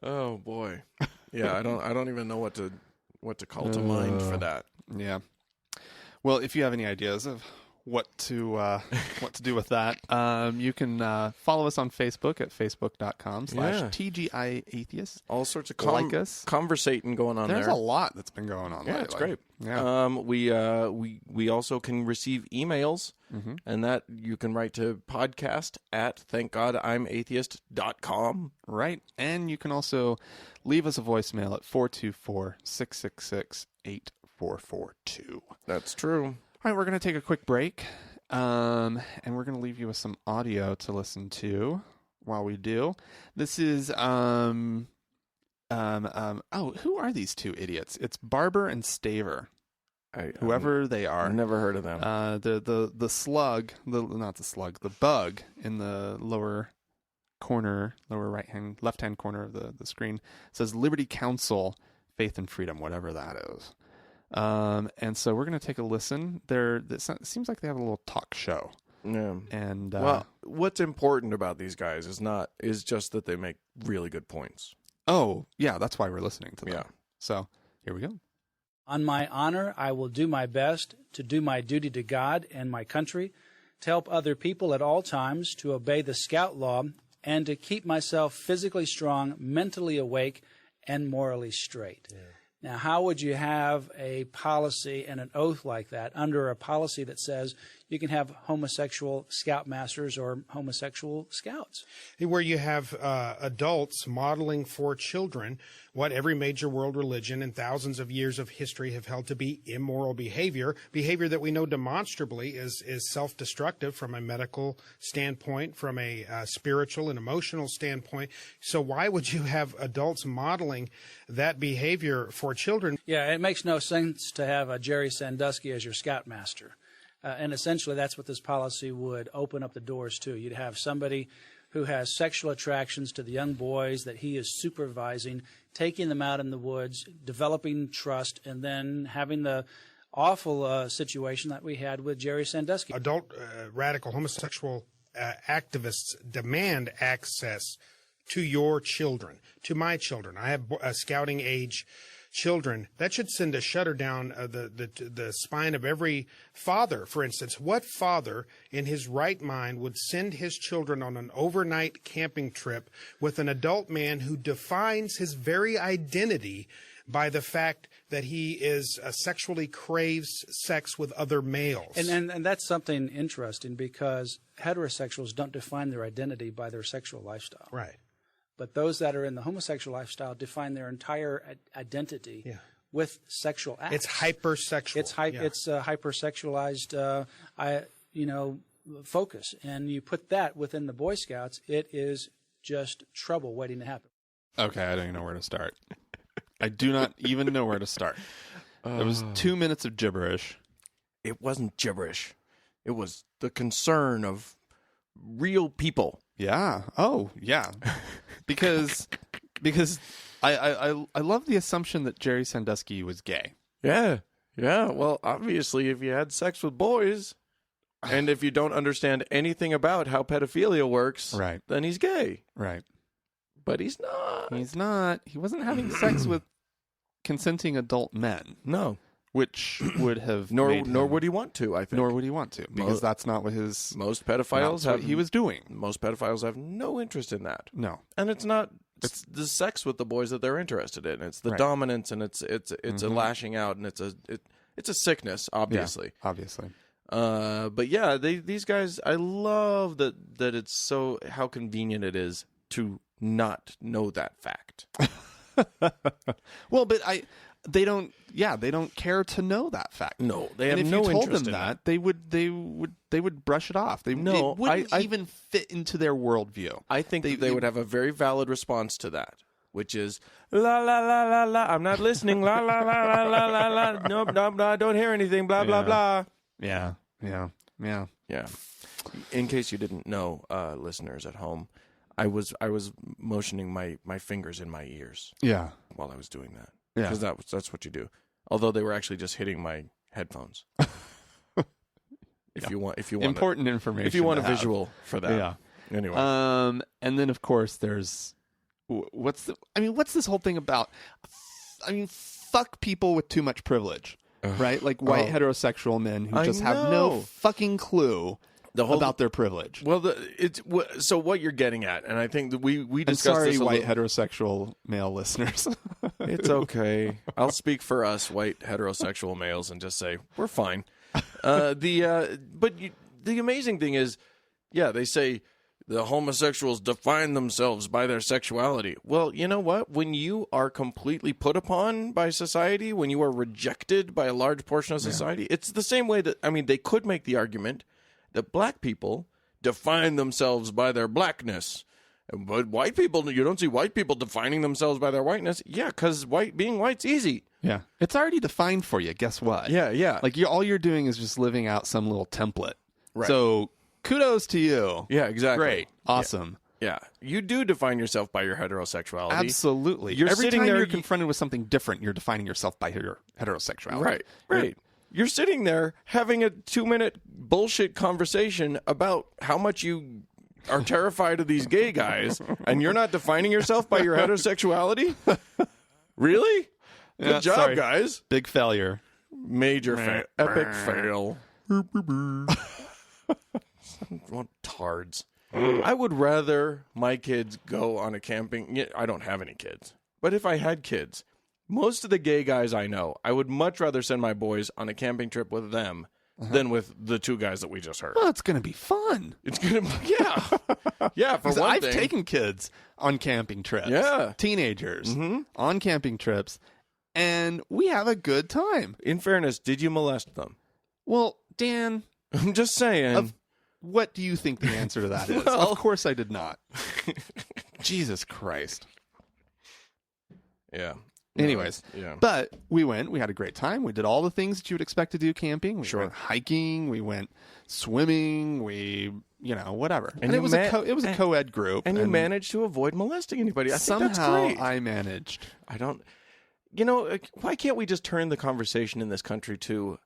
Oh boy. Yeah, I don't even know what to call to mind for that. Yeah. Well, if you have any ideas of what to do with that, you can follow us on Facebook at facebook.com/TGIAtheist. All sorts of like us. conversating going on There's there. a lot that's been going on lately. It's great. Yeah. We also can receive emails, and that you can write to podcast@thankgodimatheist.com. Right. And you can also leave us a voicemail at 424-666-8442. That's true. All right, we're going to take a quick break, and we're going to leave you with some audio to listen to while we do. This is, who are these two idiots? It's Barber and Staver. Whoever they are. I've never heard of them. The slug, the bug in the lower left-hand corner of the screen says Liberty Counsel, Faith and Freedom, whatever that is. And so we're going to take a listen. It seems like they have a little talk show. Yeah. And well, what's important about these guys is just that they make really good points. Oh, yeah, that's why we're listening to them. Yeah. So here we go. On my honor, I will do my best to do my duty to God and my country, to help other people at all times, to obey the Scout Law, and to keep myself physically strong, mentally awake, and morally straight. Yeah. Now, how would you have a policy and an oath like that under a policy that says you can have homosexual scoutmasters or homosexual scouts? Where you have adults modeling for children what every major world religion and thousands of years of history have held to be immoral behavior that we know demonstrably is self-destructive from a medical standpoint, from a spiritual and emotional standpoint. So why would you have adults modeling that behavior for children? Yeah, it makes no sense to have a Jerry Sandusky as your scoutmaster. And essentially that's what this policy would open up the doors to. You'd have somebody who has sexual attractions to the young boys that he is supervising, taking them out in the woods, developing trust, and then having the awful situation that we had with Jerry Sandusky. Adult radical homosexual activists demand access to your children, to my children. I have scouting age children. That should send a shudder down the spine of every father. For instance, what father in his right mind would send his children on an overnight camping trip with an adult man who defines his very identity by the fact that he is sexually craves sex with other males? And that's something interesting, because heterosexuals don't define their identity by their sexual lifestyle. Right. But those that are in the homosexual lifestyle define their entire identity with sexual acts. It's hypersexual. It's hypersexualized, focus. And you put that within the Boy Scouts, it is just trouble waiting to happen. Okay, I don't even know where to start. I do not even know where to start. There was 2 minutes of gibberish. It wasn't gibberish. It was the concern of real people. Yeah. Oh, yeah. Because I love the assumption that Jerry Sandusky was gay. Yeah. Yeah. Well, obviously, if you had sex with boys, and if you don't understand anything about how pedophilia works, right, then he's gay. Right. But he's not. He's not. He wasn't having sex with consenting adult men. No. Which would have nor would he want to, I think. Nor would he want to, because that's not what most pedophiles what he was doing. Most pedophiles have no interest in that. No. And it's not the sex with the boys that they're interested in. It's the dominance, and it's a lashing out, and it's a sickness, obviously. Yeah, obviously. But yeah, these guys, I love that it's so how convenient it is to not know that fact. Well, but they don't care to know that fact. No, they have and if no you told interest them in that, they would brush it off. It wouldn't even fit into their worldview. I think they would have a very valid response to that, which is la la la la la. I'm not listening. La la la la la la la. Nope, no, I don't hear anything. Blah blah blah. Yeah. In case you didn't know, listeners at home, I was motioning my fingers in my ears. Yeah. While I was doing that. Yeah. Because that's what you do. Although they were actually just hitting my headphones. If you want important information. If you want a visual for that. Yeah. Anyway. And then of course there's what's this whole thing about? I mean, fuck people with too much privilege. right? Like white heterosexual men who just have no know. fucking clue about their privilege. Well, so what you're getting at, and I think that we discussed I'm sorry, this white heterosexual male listeners. It's okay. I'll speak for us white heterosexual males and just say we're fine. But the amazing thing is, yeah, they say the homosexuals define themselves by their sexuality. Well, you know what? When you are completely put upon by society, when you are rejected by a large portion of society, it's the same way that, I mean, they could make the argument that black people define themselves by their blackness. But white people, you don't see white people defining themselves by their whiteness. Yeah, because being white's easy. Yeah. It's already defined for you. Guess what? Yeah. Like, all you're doing is just living out some little template. Right. So, kudos to you. Yeah, exactly. Great. Awesome. Yeah. You do define yourself by your heterosexuality. Absolutely. Every time you're confronted with something different, you're defining yourself by your heterosexuality. Right. You're sitting there having a 2-minute bullshit conversation about how much you are terrified of these gay guys, and you're not defining yourself by your heterosexuality? Really? Good job, guys. Big failure. Major fail. Epic fail. What tards. I would rather my kids go on a camping... I don't have any kids. But if I had kids, most of the gay guys I know, I would much rather send my boys on a camping trip with them than with the two guys that we just heard. Well, it's going to be fun. It's going to be... Yeah, for one I've thing. taken kids on camping trips. Yeah. Teenagers on camping trips, and we have a good time. In fairness, did you molest them? Well, Dan... I'm just saying... What do you think the answer to that is? Well, of course I did not. Jesus Christ. Yeah. Anyways, yeah. But we went. We had a great time. We did all the things that you would expect to do camping. We went hiking. We went swimming. We, whatever. And it was a co-ed group. And you managed to avoid molesting anybody. I think that's somehow great. I managed. I don't... why can't we just turn the conversation in this country to...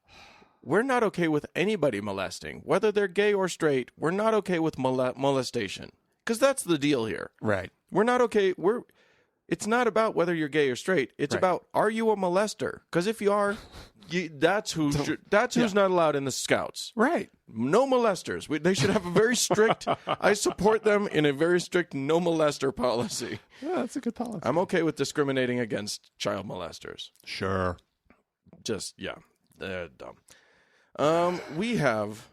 We're not okay with anybody molesting. Whether they're gay or straight, we're not okay with molestation. Because that's the deal here. Right. We're not okay. It's not about whether you're gay or straight. It's about, are you a molester? Because if you are, that's who's not allowed in the Scouts. Right. No molesters. They should have a very strict, I support them in a very strict no molester policy. Yeah, that's a good policy. I'm okay with discriminating against child molesters. Sure. Just, they're dumb. We have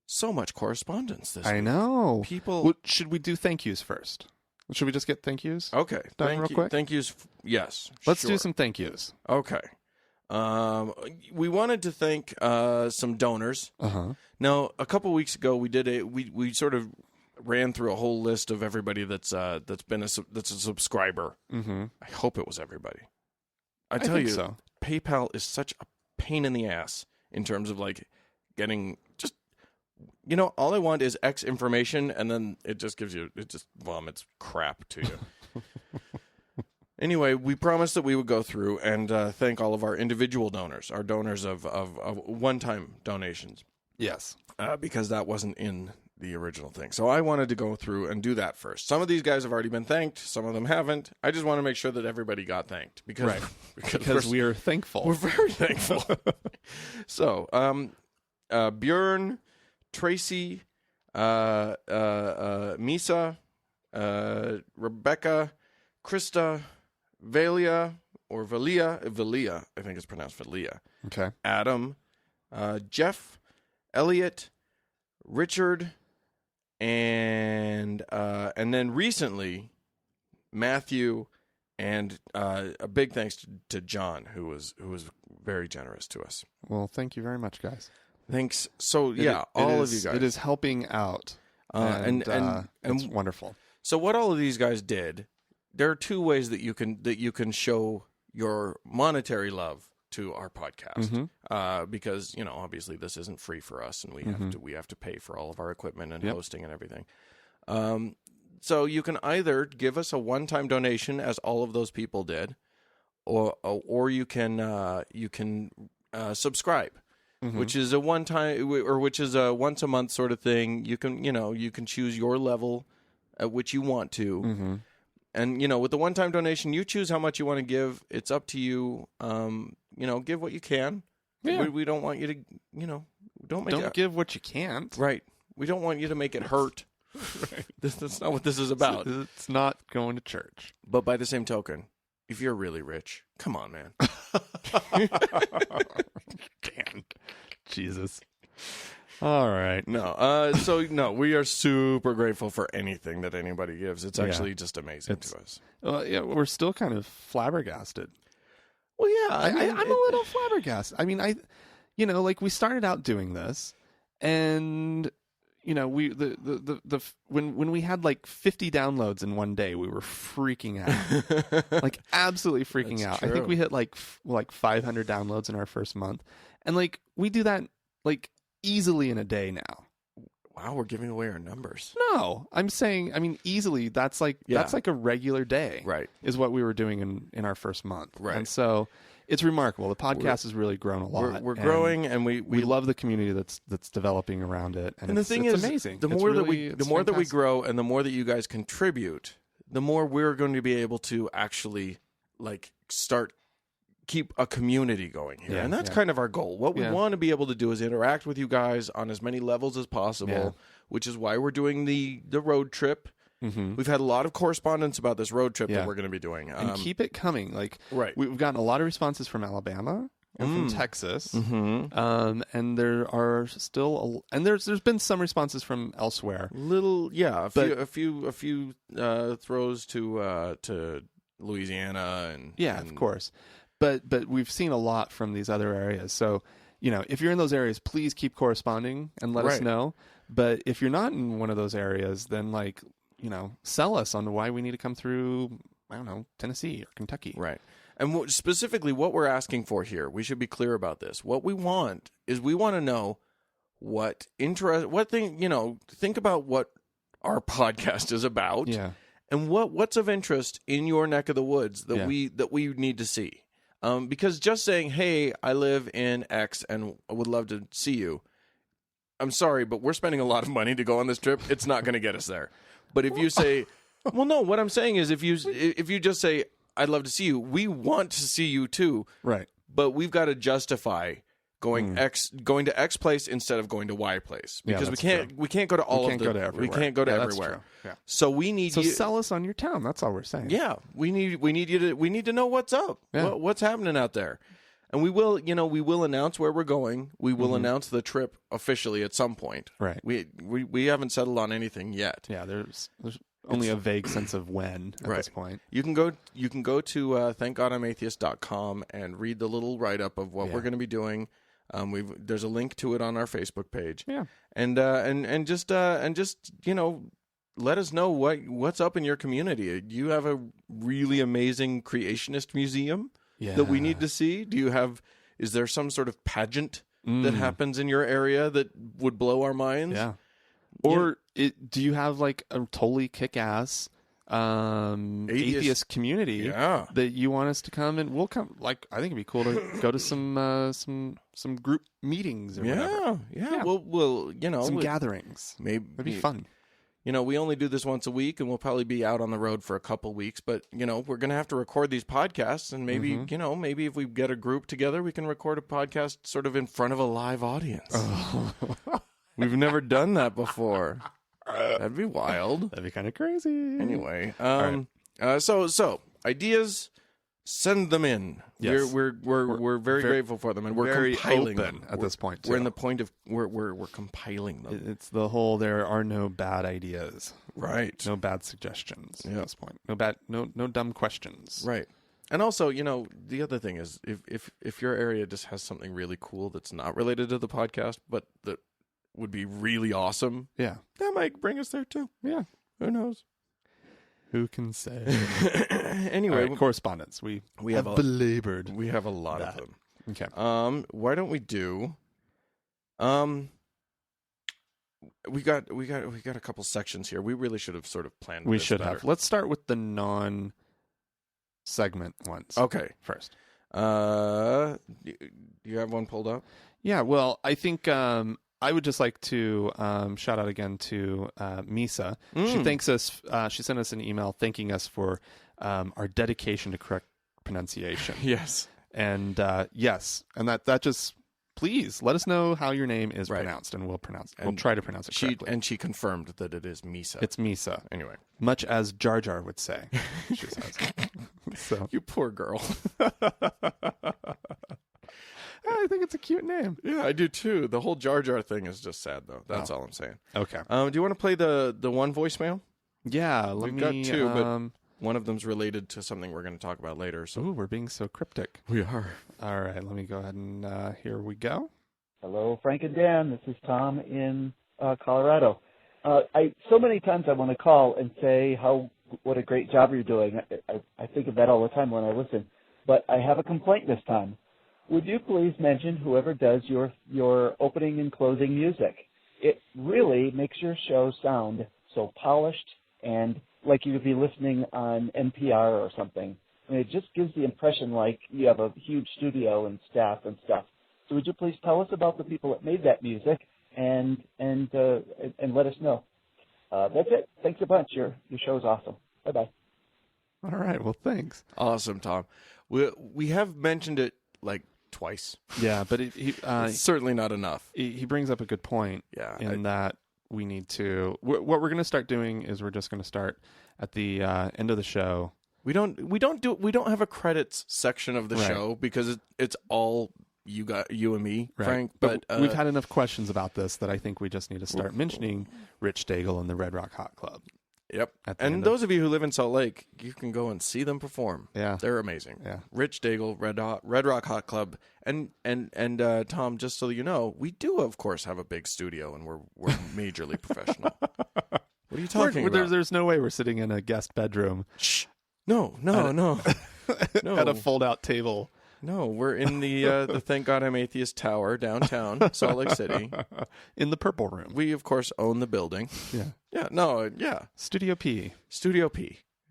so much correspondence this week. I know. People... Well, should we do thank yous first? Should we just get thank yous? Okay. Done real quick? Thank yous. Yes. Let's sure. do some thank yous. Okay. We wanted to thank some donors. Uh-huh. Now, a couple weeks ago, we sort of ran through a whole list of everybody that's a subscriber. Mm-hmm. I hope it was everybody. I think you, so. PayPal is such a pain in the ass in terms of getting just, all I want is X information, and then it just vomits crap to you. Anyway, we promised that we would go through and thank all of our individual donors, our donors of one-time donations. Yes. Because that wasn't in the original thing. So I wanted to go through and do that first. Some of these guys have already been thanked. Some of them haven't. I just want to make sure that everybody got thanked. Because we are thankful. We're very thankful. So, Björn, Tracy, Misa, Rebecca, Krista, Valia, I think it's pronounced Valia. Okay. Adam, Jeff, Elliot, Richard, and then recently Matthew, and a big thanks to John, who was very generous to us. Well, thank you very much, guys. Thanks. So all of you guys. It is helping out, and it's wonderful. So what all of these guys did, there are two ways that you can show your monetary love to our podcast, because obviously this isn't free for us, and we have to pay for all of our equipment and hosting and everything. So you can either give us a one-time donation, as all of those people did, or you can subscribe, which is a one-time or which is a once-a-month sort of thing. You can choose your level at which you want to. And, with the one-time donation, you choose how much you want to give. It's up to you. Give what you can. Yeah. We don't want you to, don't give what you can't. Right. We don't want you to make it hurt. Right. That's not what this is about. It's not going to church. But by the same token, if you're really rich, come on, man. Damn. Jesus. All right. No. No, we are super grateful for anything that anybody gives. It's actually just amazing to us. Yeah, we're still kind of flabbergasted. Well, yeah. I'm a little flabbergasted. I mean, we started out doing this, and we when we had like 50 downloads in one day, we were freaking out, like absolutely freaking out. True. I think we hit like 500 downloads in our first month, and like we do that like easily in a day now. Wow, we're giving away our numbers. No, I'm saying, easily. That's like a regular day, right? Is what we were doing in our first month, right? And so it's remarkable. The podcast has really grown a lot. We're growing, and we love the community that's developing around it. And the thing is, amazing. The more that we grow, and the more that you guys contribute, the more we're going to be able to actually keep a community going here. And that's kind of our goal. What we want to be able to do is interact with you guys on as many levels as possible, which is why we're doing the road trip. Mm-hmm. We've had a lot of correspondence about this road trip that we're going to be doing. And keep it coming. Like, right. We've gotten a lot of responses from Alabama and from Texas. Mm-hmm. And there are still there's been some responses from elsewhere. A few throws to Louisiana and of course. But we've seen a lot from these other areas. So, if you're in those areas, please keep corresponding and let us know. But if you're not in one of those areas, then sell us on why we need to come through, I don't know, Tennessee or Kentucky. Right. And specifically what we're asking for here, we should be clear about this. What we want is we want to know think about what our podcast is about. Yeah. And what's of interest in your neck of the woods that we need to see. Because just saying, hey, I live in X and I would love to see you. I'm sorry, but we're spending a lot of money to go on this trip. It's not going to get us there. But if you say, well, no, what I'm saying is if you just say, I'd love to see you, we want to see you too. Right. But we've got to justify going to X place instead of going to Y place, because we can't go to all of them. We can't go to everywhere. Yeah. So we need you sell us on your town. That's all we're saying. Yeah, we need to know what's up. Yeah. What's happening out there. And we will announce where we're going. We will announce the trip officially at some point. Right. We haven't settled on anything yet. Yeah, there's only a vague sense of when at this point. You can go to thankgodimatheist.com and read the little write-up of what we're going to be doing. There's a link to it on our Facebook page. Yeah. And just let us know what's up in your community. Do you have a really amazing creationist museum that we need to see? Is there some sort of pageant that happens in your area that would blow our minds? Yeah. Or do you have like a totally kick-ass atheist community that you want us to come, and we'll come? Like, I think it'd be cool to go to some group meetings or whatever. Yeah. We'll some gatherings. Maybe it'd be fun. We only do this once a week, and we'll probably be out on the road for a couple weeks. But we're going to have to record these podcasts, and maybe maybe if we get a group together, we can record a podcast sort of in front of a live audience. Oh. We've never done that before. That'd be wild. That'd be kind of crazy. Anyway, so ideas, send them in. Yes. We're very grateful for them, and we're very compiling open them at this point. We're in the point of we're compiling them. It's the whole. There are no bad ideas. Right. No bad suggestions at this point. No dumb questions. Right. And also, the other thing is, if your area just has something really cool that's not related to the podcast, but that would be really awesome. Yeah. That might bring us there too. Yeah. Who knows? Who can say? Anyway, correspondence. We have belabored. We have a lot of them. Okay. Why don't we do? We got a couple sections here. We really should have sort of planned. We this should better. have. Let's start with the non-segment ones. Okay. First. Do you have one pulled up? Yeah. Well, I think I would just like to shout out again to Misa. She thanks us. She sent us an email thanking us for our dedication to correct pronunciation. Yes. And yes, and that just please let us know how your name is pronounced, and we'll try to pronounce it correctly. She confirmed that it is Misa. It's Misa. Anyway, much as Jar Jar would say. She says. So you poor girl. I think it's a cute name. Yeah, I do too. The whole Jar Jar thing is just sad, though. That's all I'm saying. Okay. Do you want to play the one voicemail? Yeah, we've got two, but one of them's related to something we're going to talk about later. So we're being so cryptic. We are. All right, let me go ahead and here we go. Hello, Frank and Dan. This is Tom in Colorado. So many times I want to call and say what a great job you're doing. I think of that all the time when I listen. But I have a complaint this time. Would you please mention whoever does your opening and closing music? It really makes your show sound so polished and like you would be listening on NPR or something. I mean, it just gives the impression like you have a huge studio and staff and stuff. So would you please tell us about the people that made that music and let us know? That's it. Thanks a bunch. Your show is awesome. Bye-bye. All right. Well, thanks. Awesome, Tom. We have mentioned it like twice. Yeah, but it's certainly not enough. He brings up a good point. Yeah, that we need to. What we're going to start doing is we're just going to start at the end of the show. We don't have a credits section of the show because it's all you and me, Frank. But we've had enough questions about this that I think we just need to start mentioning Rich Daigle and the Red Rock Hot Club. Yep. And those of you who live in Salt Lake, you can go and see them perform. Yeah. They're amazing. Yeah. Rich Daigle, Red Rock Hot Club. And Tom, just so you know, we do, of course, have a big studio, and we're majorly professional. What are you talking about? There's no way we're sitting in a guest bedroom. Shh. No. At a fold-out table. No, we're in the Thank God I'm Atheist Tower downtown, Salt Lake City. In the Purple Room. We, of course, own the building. Yeah. Yeah, no, yeah. Studio P.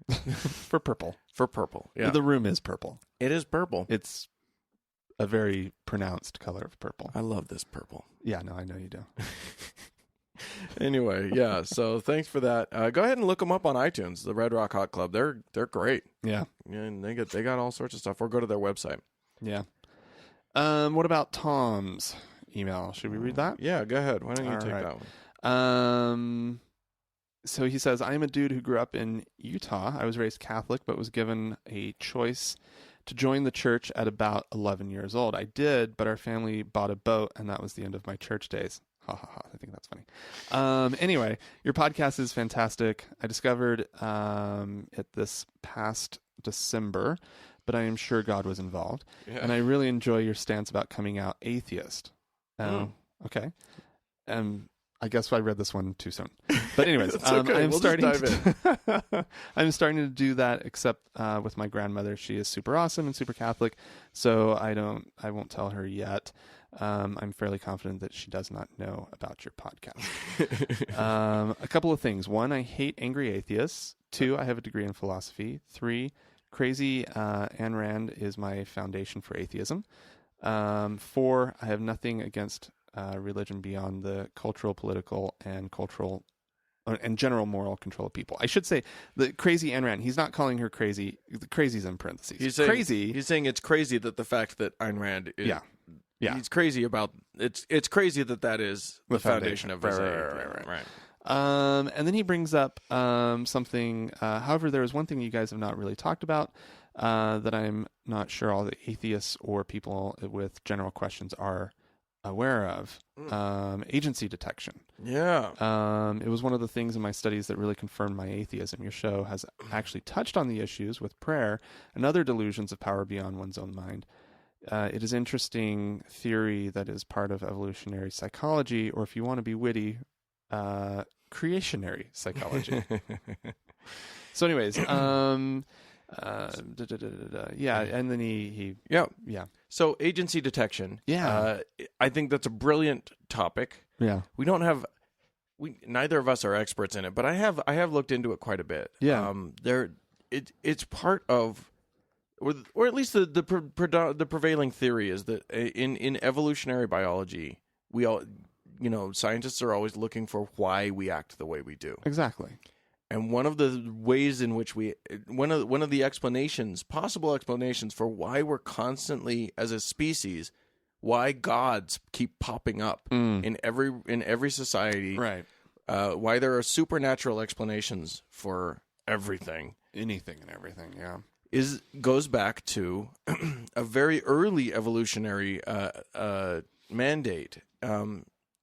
For purple. For purple, yeah. The room is purple. It is purple. It's a very pronounced color of purple. I love this purple. Yeah, no, I know you do. Anyway, yeah, so thanks for that. Go ahead and look them up on iTunes, the Red Rock Hot Club. They're great. Yeah. And they got all sorts of stuff. Or go to their website. Yeah. What about Tom's email? Should we read that? Yeah, go ahead. Why don't you take that one? So he says, I'm a dude who grew up in Utah. I was raised Catholic, but was given a choice to join the church at about 11 years old. I did, but our family bought a boat, and that was the end of my church days. Ha ha ha. I think that's funny. Anyway, your podcast is fantastic. I discovered it this past December, but I am sure God was involved. Yeah. And I really enjoy your stance about coming out atheist. Okay. I guess I read this one too soon. But anyways, okay. I'm starting to do that, except with my grandmother. She is super awesome and super Catholic, so I won't tell her yet. I'm fairly confident that she does not know about your podcast. A couple of things. 1, I hate angry atheists. 2, I have a degree in philosophy. 3, crazy Ayn Rand is my foundation for atheism. 4, I have nothing against religion beyond the cultural, political, and general moral control of people. I should say the crazy Ayn Rand. He's not calling her crazy. The crazy's in parentheses. He's saying, crazy. He's saying it's crazy that the fact that Ayn Rand is. Yeah. He's crazy about it's crazy that is the foundation of his right. And then he brings up something. However, there is one thing you guys have not really talked about that I'm not sure all the atheists or people with general questions are aware of. Agency detection. Yeah. It was one of the things in my studies that really confirmed my atheism. Your show has actually touched on the issues with prayer and other delusions of power beyond one's own mind. It is interesting theory that is part of evolutionary psychology, or if you want to be witty, creationary psychology. So anyways, yeah, and then he So agency detection. Yeah. I think that's a brilliant topic. Yeah. Neither of us are experts in it, but I have looked into it quite a bit. Yeah. It's part of, or at least the prevailing theory is that in evolutionary biology, we all, scientists are always looking for why we act the way we do. Exactly. And one of the ways in which one of the possible explanations for why we're constantly, as a species, why gods keep popping up in every society. Right. Why there are supernatural explanations for everything. Anything and everything, yeah. Goes back to a very early evolutionary mandate,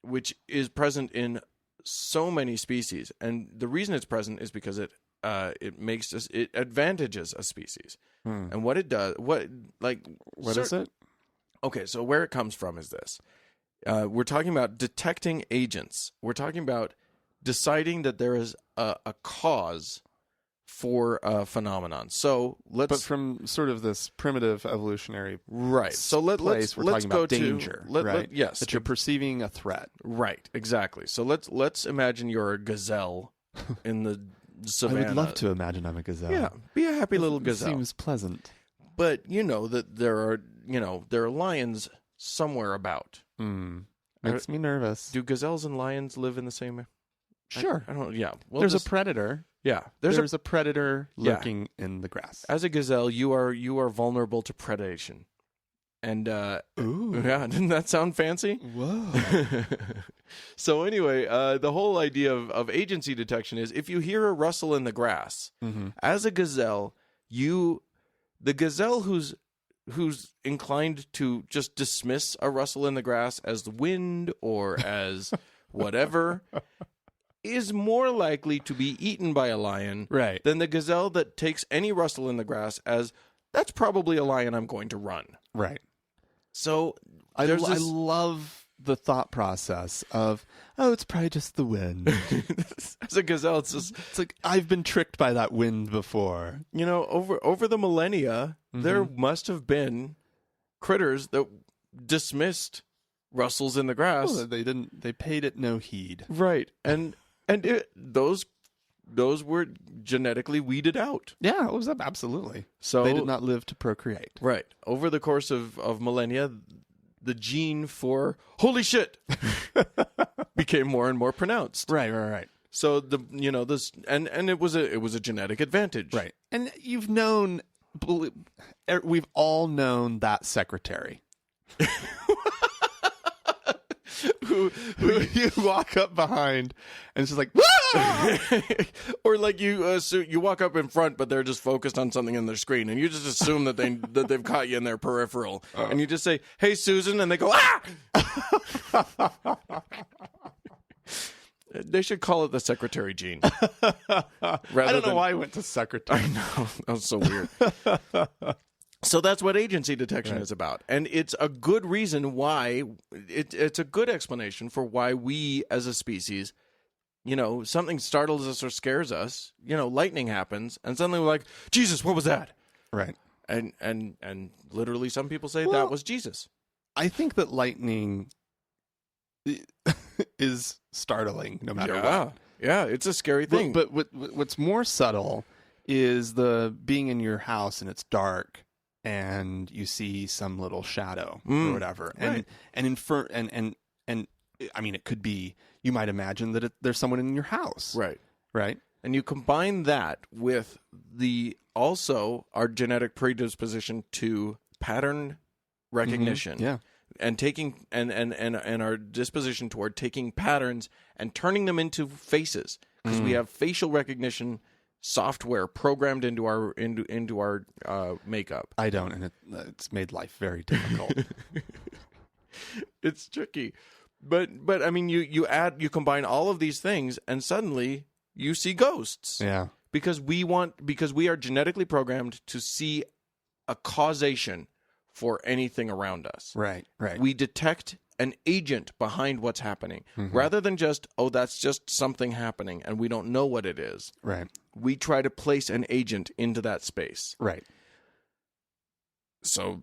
which is present in so many species, and the reason it's present is because it advantages a species, and what it does, what is it? Okay, so where it comes from is this: we're talking about detecting agents. We're talking about deciding that there is a cause for a phenomenon. So but from sort of this primitive evolutionary right. So let's talking go about danger, to right? Yes, that you're perceiving a threat. Right, exactly. So let's imagine you're a gazelle in the savannah. I would love to imagine I'm a gazelle. Yeah, be a happy little It gazelle. seems pleasant. But you know that there are lions somewhere about. Makes me nervous. Do gazelles and lions live in the same? Sure. I don't. Yeah. Well, there's a predator. Yeah. There's a predator lurking in the grass. As a gazelle, you are vulnerable to predation. And ooh, yeah, didn't that sound fancy? Whoa. So anyway, the whole idea of agency detection is if you hear a rustle in the grass, as a gazelle, the gazelle who's inclined to just dismiss a rustle in the grass as the wind or as whatever is more likely to be eaten by a lion than the gazelle that takes any rustle in the grass as that's probably a lion, I'm going to run. Right. So I love the thought process of, it's probably just the wind. As a gazelle, it's like I've been tricked by that wind before. You know, over the millennia, there must have been critters that dismissed rustles in the grass. Oh, they paid it no heed. Right. And those were genetically weeded out. Yeah, it was absolutely. So they did not live to procreate. Right. Over the course of millennia, the gene for holy shit became more and more pronounced. Right. So this and it was a genetic advantage. Right. And we've all known that secretary. who you walk up behind and it's just like, or like you walk up in front, but they're just focused on something in their screen, and you just assume that they've caught you in their peripheral, and you just say, "Hey, Susan," and they go, "Ah!" They should call it the secretary gene. I don't know why I went to secretary. I know, that was so weird. So that's what agency detection is about. And it's a good reason why, it's a good explanation for why we as a species, something startles us or scares us, lightning happens, and suddenly we're like, Jesus, what was that? Right. And literally some people say that was Jesus. I think that lightning is startling no matter what. Yeah, it's a scary thing. But what's more subtle is the being in your house and it's dark, and you see some little shadow or whatever, and I mean, it could be, you might imagine that there's someone in your house, right, and you combine that with our genetic predisposition to pattern recognition, and taking and our disposition toward taking patterns and turning them into faces, because we have facial recognition software programmed into our makeup. I don't, and it's made life very difficult. It's tricky, but I mean, you combine all of these things, and suddenly you see ghosts. Yeah, because we are genetically programmed to see a causation for anything around us. Right. We detect an agent behind what's happening, rather than just, that's just something happening and we don't know what it is. Right. We try to place an agent into that space. Right. So,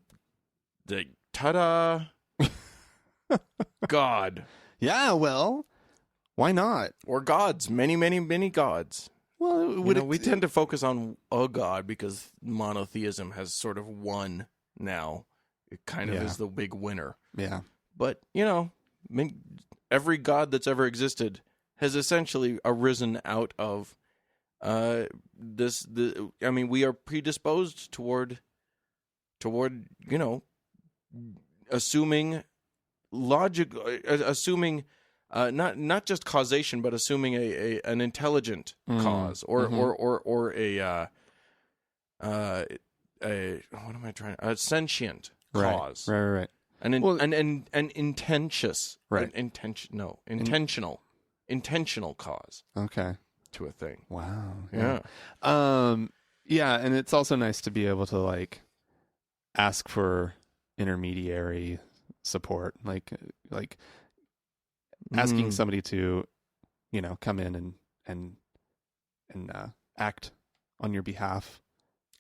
ta-da! God. Yeah, well, why not? Or gods. Many, many, many gods. Well, we tend to focus on a god because monotheism has sort of won now. It kind of is the big winner. Yeah. But, every god that's ever existed has essentially arisen out of we are predisposed toward assuming logic, assuming not just causation, but assuming an intelligent cause or a sentient cause, right. An intentional cause. Okay. To a thing. Wow. Yeah. Yeah, and it's also nice to be able to like ask for intermediary support, like asking somebody to, come in and act on your behalf.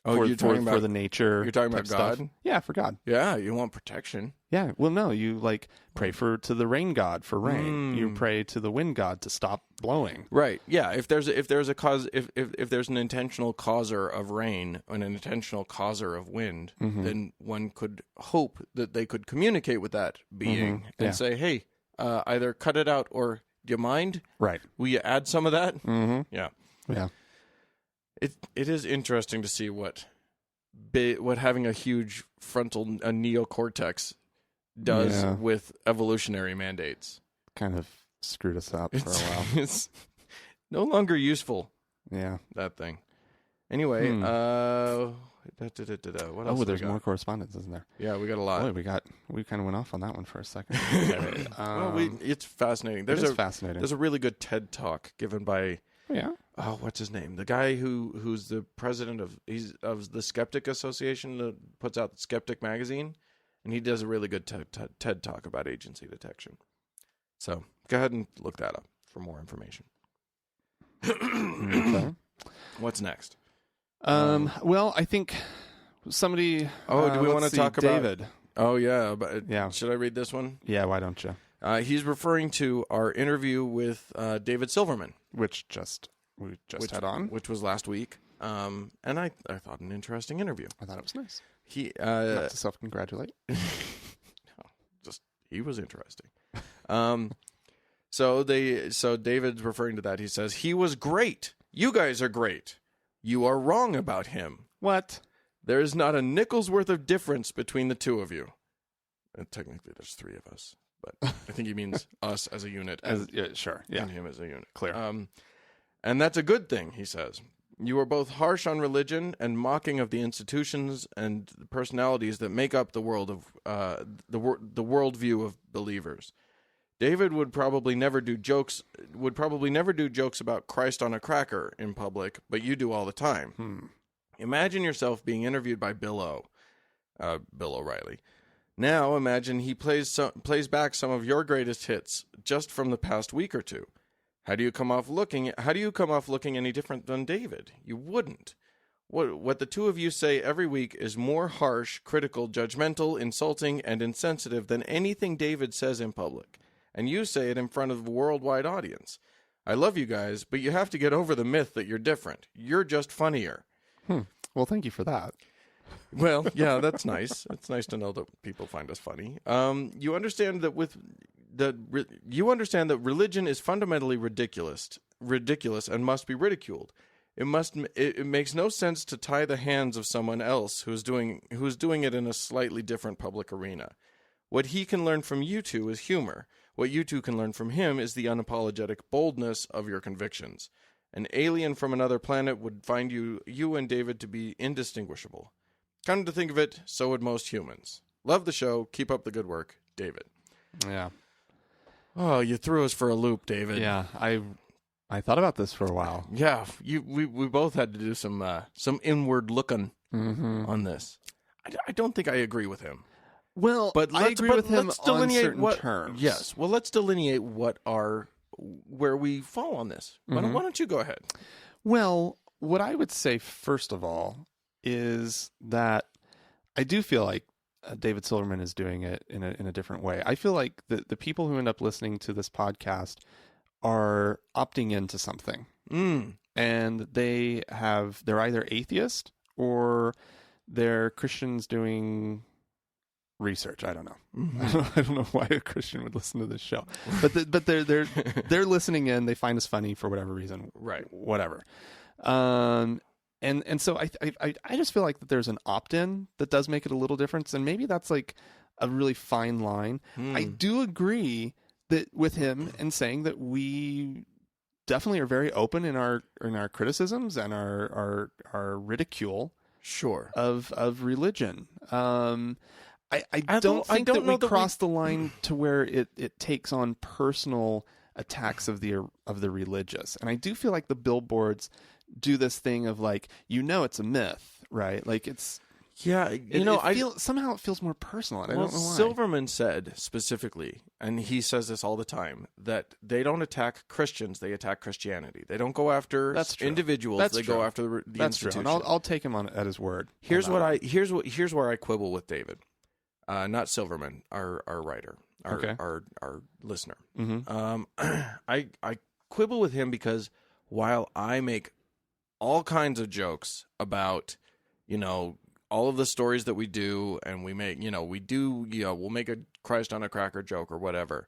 Oh, for the nature. You're talking about God? Stuff. Yeah, for God. Yeah, you want protection. Yeah. Well, no, you pray to the rain god for rain. You pray to the wind god to stop blowing. Right. Yeah. If there's a cause, if there's an intentional causer of rain and an intentional causer of wind, then one could hope that they could communicate with that being and say, hey, either cut it out or do you mind? Right. Will you add some of that? Mm-hmm. Yeah. Yeah. It is interesting to see what having a huge frontal neocortex does with evolutionary mandates. Kind of screwed us up for a while. It's no longer useful. Yeah, that thing. Anyway, what else? There's more correspondence, isn't there? Yeah, we got a lot. Boy, we kind of went off on that one for a second. It's fascinating. Fascinating. There's a really good TED talk given by. Yeah. Oh, what's his name? The guy who's the president of the Skeptic Association that puts out Skeptic magazine, and he does a really good TED talk about agency detection. So go ahead and look that up for more information. Okay. What's next? Well, I think somebody. Do we want to talk about David? Oh yeah, yeah. Should I read this one? Yeah. Why don't you? He's referring to our interview with David Silverman, which we just had on, which was last week. And I thought an interesting interview. I thought it was nice. He not to self-congratulate. He was interesting. So David's referring to that. He says he was great. You guys are great. You are wrong about him. What? There is not a nickel's worth of difference between the two of you. And technically, there's three of us, but I think he means us as a unit. Sure. Yeah. And him as a unit. Clear. And that's a good thing, he says. You are both harsh on religion and mocking of the institutions and the personalities that make up the world of the worldview of believers. David would probably never do jokes about Christ on a cracker in public, but you do all the time. Imagine yourself being interviewed by Bill O'Reilly. Now imagine he plays back some of your greatest hits just from the past week or two. How do you come off looking any different than David? You wouldn't. What the two of you say every week is more harsh, critical, judgmental, insulting, and insensitive than anything David says in public. And you say it in front of a worldwide audience. I love you guys, but you have to get over the myth that you're different. You're just funnier. Well, thank you for that. Well, yeah, that's nice. It's nice to know that people find us funny. You understand that religion is fundamentally ridiculous and must be ridiculed. It makes no sense to tie the hands of someone else who's doing it in a slightly different public arena. What he can learn from you two is humor. What you two can learn from him is the unapologetic boldness of your convictions. An alien from another planet would find you and David to be indistinguishable. Come to think of it, so would most humans. Love the show. Keep up the good work, David. Yeah. Oh, you threw us for a loop, David. Yeah, I thought about this for a while. Yeah, we both had to do some inward looking on this. I don't think I agree with him. Well, but I agree with him on certain terms. Yes. Well, let's delineate where we fall on this. Why don't you go ahead? Well, what I would say first of all is that I do feel like David Silverman is doing it in a different way. I feel like the people who end up listening to this podcast are opting into something, and they're either atheist or they're Christians doing research. I don't know. I don't know why a Christian would listen to this show, but they're listening in. They find us funny for whatever reason, right? Whatever. And so I just feel like that there's an opt-in that does make it a little different, and maybe that's like really fine line. I do agree that with him and saying that we definitely are very open in our criticisms and our ridicule of religion. I don't think that we cross the line to where it takes on personal attacks of the religious. And I do feel like the billboards do this thing of like, it's a myth, right? Like it's somehow it feels more personal. And I don't know why. Silverman said specifically, and he says this all the time, that they don't attack Christians; they attack Christianity. They don't go after individuals; they go after the institution. True. And I'll take him at his word. Here's where I quibble with David, not Silverman, our writer, our listener. Mm-hmm. I quibble with him because while I make all kinds of jokes about, all of the stories that we do, and we make, we'll make a Christ on a cracker joke or whatever.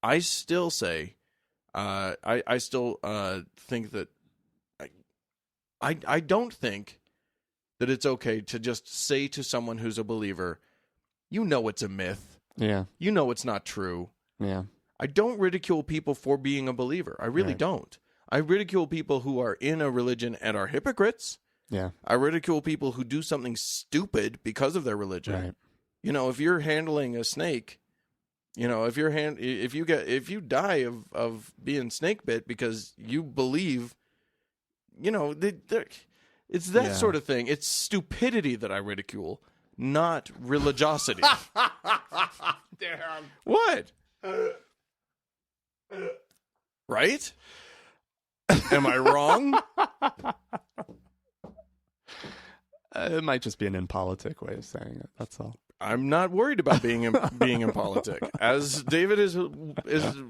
I still say, I still think that I don't think that it's okay to just say to someone who's a believer, it's a myth. Yeah. It's not true. Yeah. I don't ridicule people for being a believer. I really don't. I ridicule people who are in a religion and are hypocrites. Yeah. I ridicule people who do something stupid because of their religion. Right. If you're handling a snake, if you die of being snake bit because you believe, it's that sort of thing. It's stupidity that I ridicule, not religiosity. Damn. What? Right? Am I wrong? It might just be an impolitic way of saying it. That's all. I'm not worried about being impolitic. As David is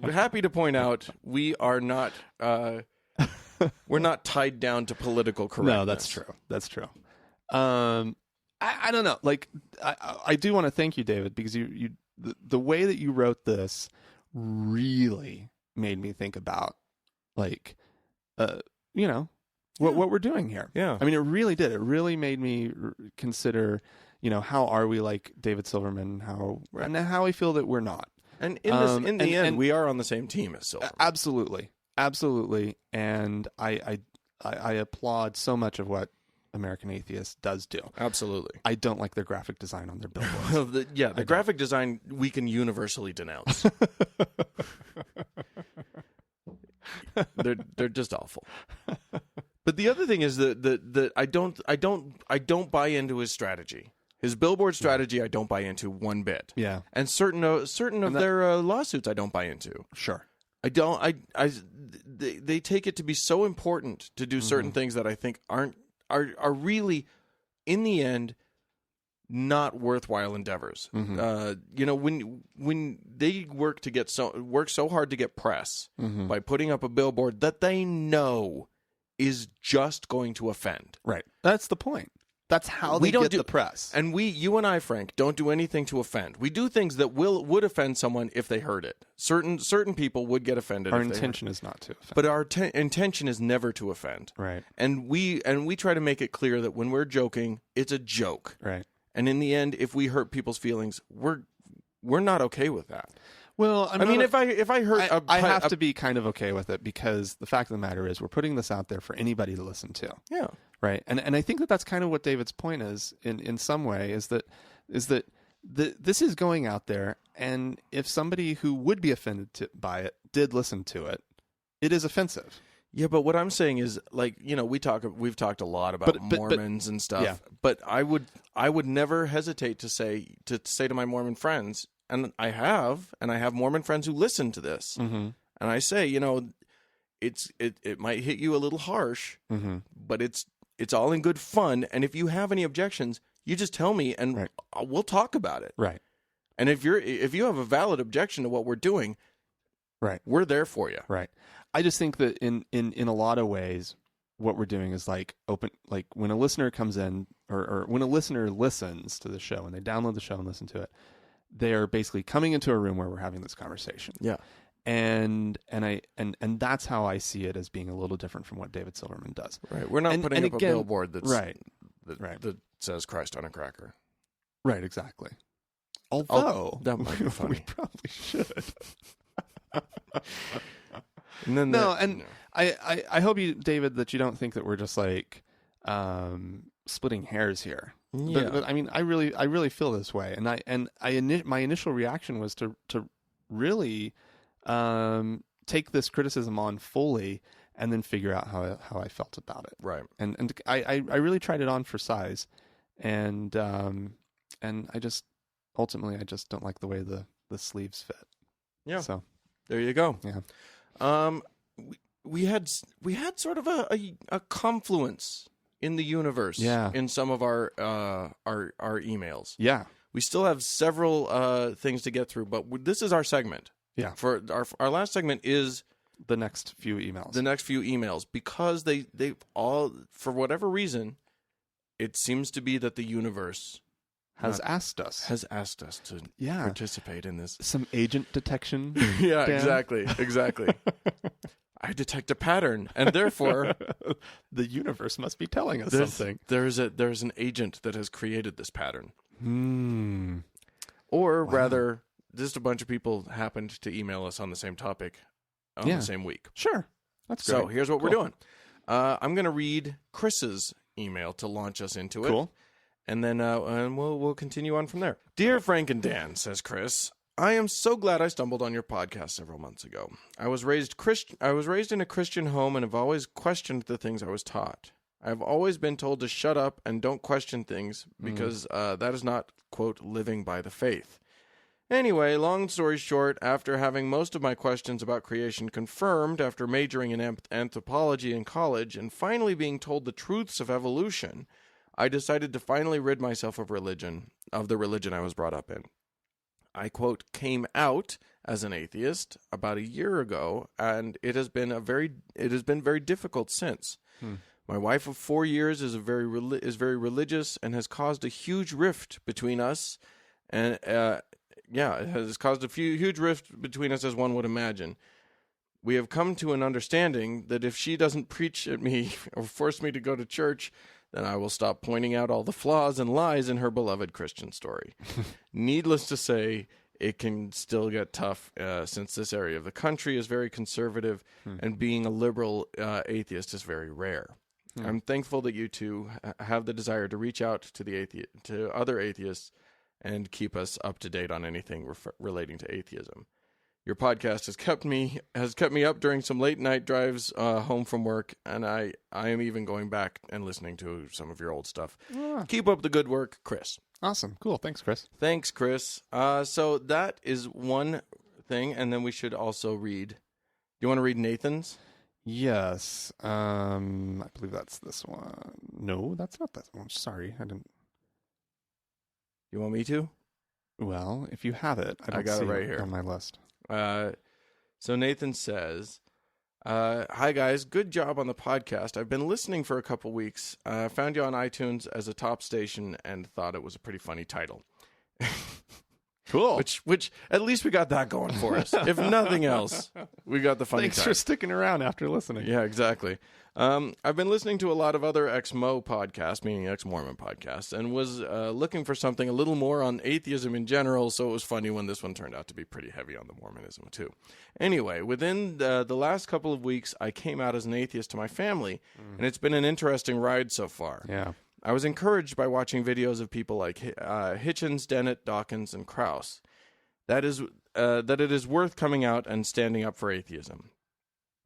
happy to point out, we are not we're not tied down to political correctness. No, that's true. I don't know. Like I do want to thank you, David, because the way that you wrote this really made me think about what we're doing here. Yeah. I mean, it really did. It really made me consider, how are we like David Silverman? And how I feel that we're not. And in the end, we are on the same team as Silverman. Absolutely. And I applaud so much of what American Atheist does do. Absolutely. I don't like their graphic design on their billboards. the graphic design we can universally denounce. They're just awful. But the other thing is that I don't buy into his strategy. His billboard strategy, I don't buy into one bit. Yeah. And certain of their lawsuits, I don't buy into. Sure. I don't. They take it to be so important to do certain things that I think are really, in the end, not worthwhile endeavors. When they work so hard to get press by putting up a billboard that they know is just going to offend. Right. That's the point. That's how they get the press. And you and I, Frank, don't do anything to offend. We do things that would offend someone if they heard it. Certain people would get offended. Our intention is not to offend. But our intention is never to offend. Right. And we try to make it clear that when we're joking, it's a joke. Right. And in the end, if we hurt people's feelings, we're not okay with that. Well, if I hurt, I have to be kind of okay with it, because the fact of the matter is we're putting this out there for anybody to listen to. Yeah. Right. And I think that's kind of what David's point is in some way is that this is going out there, and if somebody who would be offended by it did listen to it, it is offensive. Yeah, but what I'm saying is, we've talked a lot about Mormons and stuff. Yeah. But I would never hesitate to say to my Mormon friends, and I have Mormon friends who listen to this, and I say, it might hit you a little harsh, but it's all in good fun. And if you have any objections, you just tell me, and we'll talk about it. Right. And if you have a valid objection to what we're doing, right, we're there for you. Right. I just think that in a lot of ways, what we're doing is open, when a listener comes in or when a listener listens to the show and they download the show and listen to it, they are basically coming into a room where we're having this conversation. Yeah. And that's how I see it as being a little different from what David Silverman does. Right. We're not putting up a billboard that says Christ on a cracker. Right. Exactly. Although that might be funny. we probably should. And then I hope you, David, that you don't think that we're just like splitting hairs here. Yeah. But I mean, I really feel this way, and my initial reaction was to really take this criticism on fully, and then figure out how I felt about it. Right. And I really tried it on for size, and I just ultimately don't like the way the sleeves fit. Yeah. So there you go. yeah. We had sort of a confluence in the universe. Yeah. In some of our emails. Yeah. We still have several things to get through, but this is our segment. Yeah. For our last segment is The next few emails. Because they all, for whatever reason, it seems to be that the universe has asked us to participate in this. Some agent detection. Yeah, Dan? exactly. I detect a pattern, and therefore the universe must be telling us something. There's an agent that has created this pattern. Wow. Or rather, just a bunch of people happened to email us on the same topic on the same week. Sure. That's great. So here's what we're doing. I'm going to read Chris's email to launch us into it. Cool. And then we'll continue on from there. Dear Frank and Dan, says Chris, I am so glad I stumbled on your podcast several months ago. I was raised in a Christian home and have always questioned the things I was taught. I have always been told to shut up and don't question things because that is not, quote, living by the faith. Anyway, long story short, after having most of my questions about creation confirmed after majoring in anthropology in college and finally being told the truths of evolution, I decided to finally rid myself of the religion I was brought up in. I, quote, came out as an atheist about a year ago, and it has been very difficult since. My wife of 4 years is very religious and has caused a huge rift between us, and it has caused a huge rift between us, as one would imagine. We have come to an understanding that if she doesn't preach at me or force me to go to church, then I will stop pointing out all the flaws and lies in her beloved Christian story. Needless to say, it can still get tough since this area of the country is very conservative and being a liberal atheist is very rare. I'm thankful that you two have the desire to reach out to other atheists and keep us up to date on anything relating to atheism. Your podcast has kept me up during some late night drives home from work, and I am even going back and listening to some of your old stuff. Keep up the good work, Chris. Awesome. Cool. Thanks, Chris. Thanks, Chris. So that is one thing, and then we should also read. Do you want to read Nathan's? Yes. I believe that's this one. No, that's not that one. Sorry, I didn't. You want me to? Well, if you have it, I got see it right here on my list. So Nathan says, hi guys, good job on the podcast. I've been listening for a couple weeks. Found you on iTunes as a top station and thought it was a pretty funny title. Cool. Which at least we got that going for us. If nothing else, we got the funny Thanks title. for sticking around after listening. Yeah, exactly. I've been listening to a lot of other ex-Mo podcasts, meaning ex-Mormon podcasts, and was looking for something a little more on atheism in general, so it was funny when this one turned out to be pretty heavy on the Mormonism, too. Anyway, within the last couple of weeks, I came out as an atheist to my family, and it's been an interesting ride so far. Yeah. I was encouraged by watching videos of people like Hitchens, Dennett, Dawkins, and Krauss. That it is worth coming out and standing up for atheism.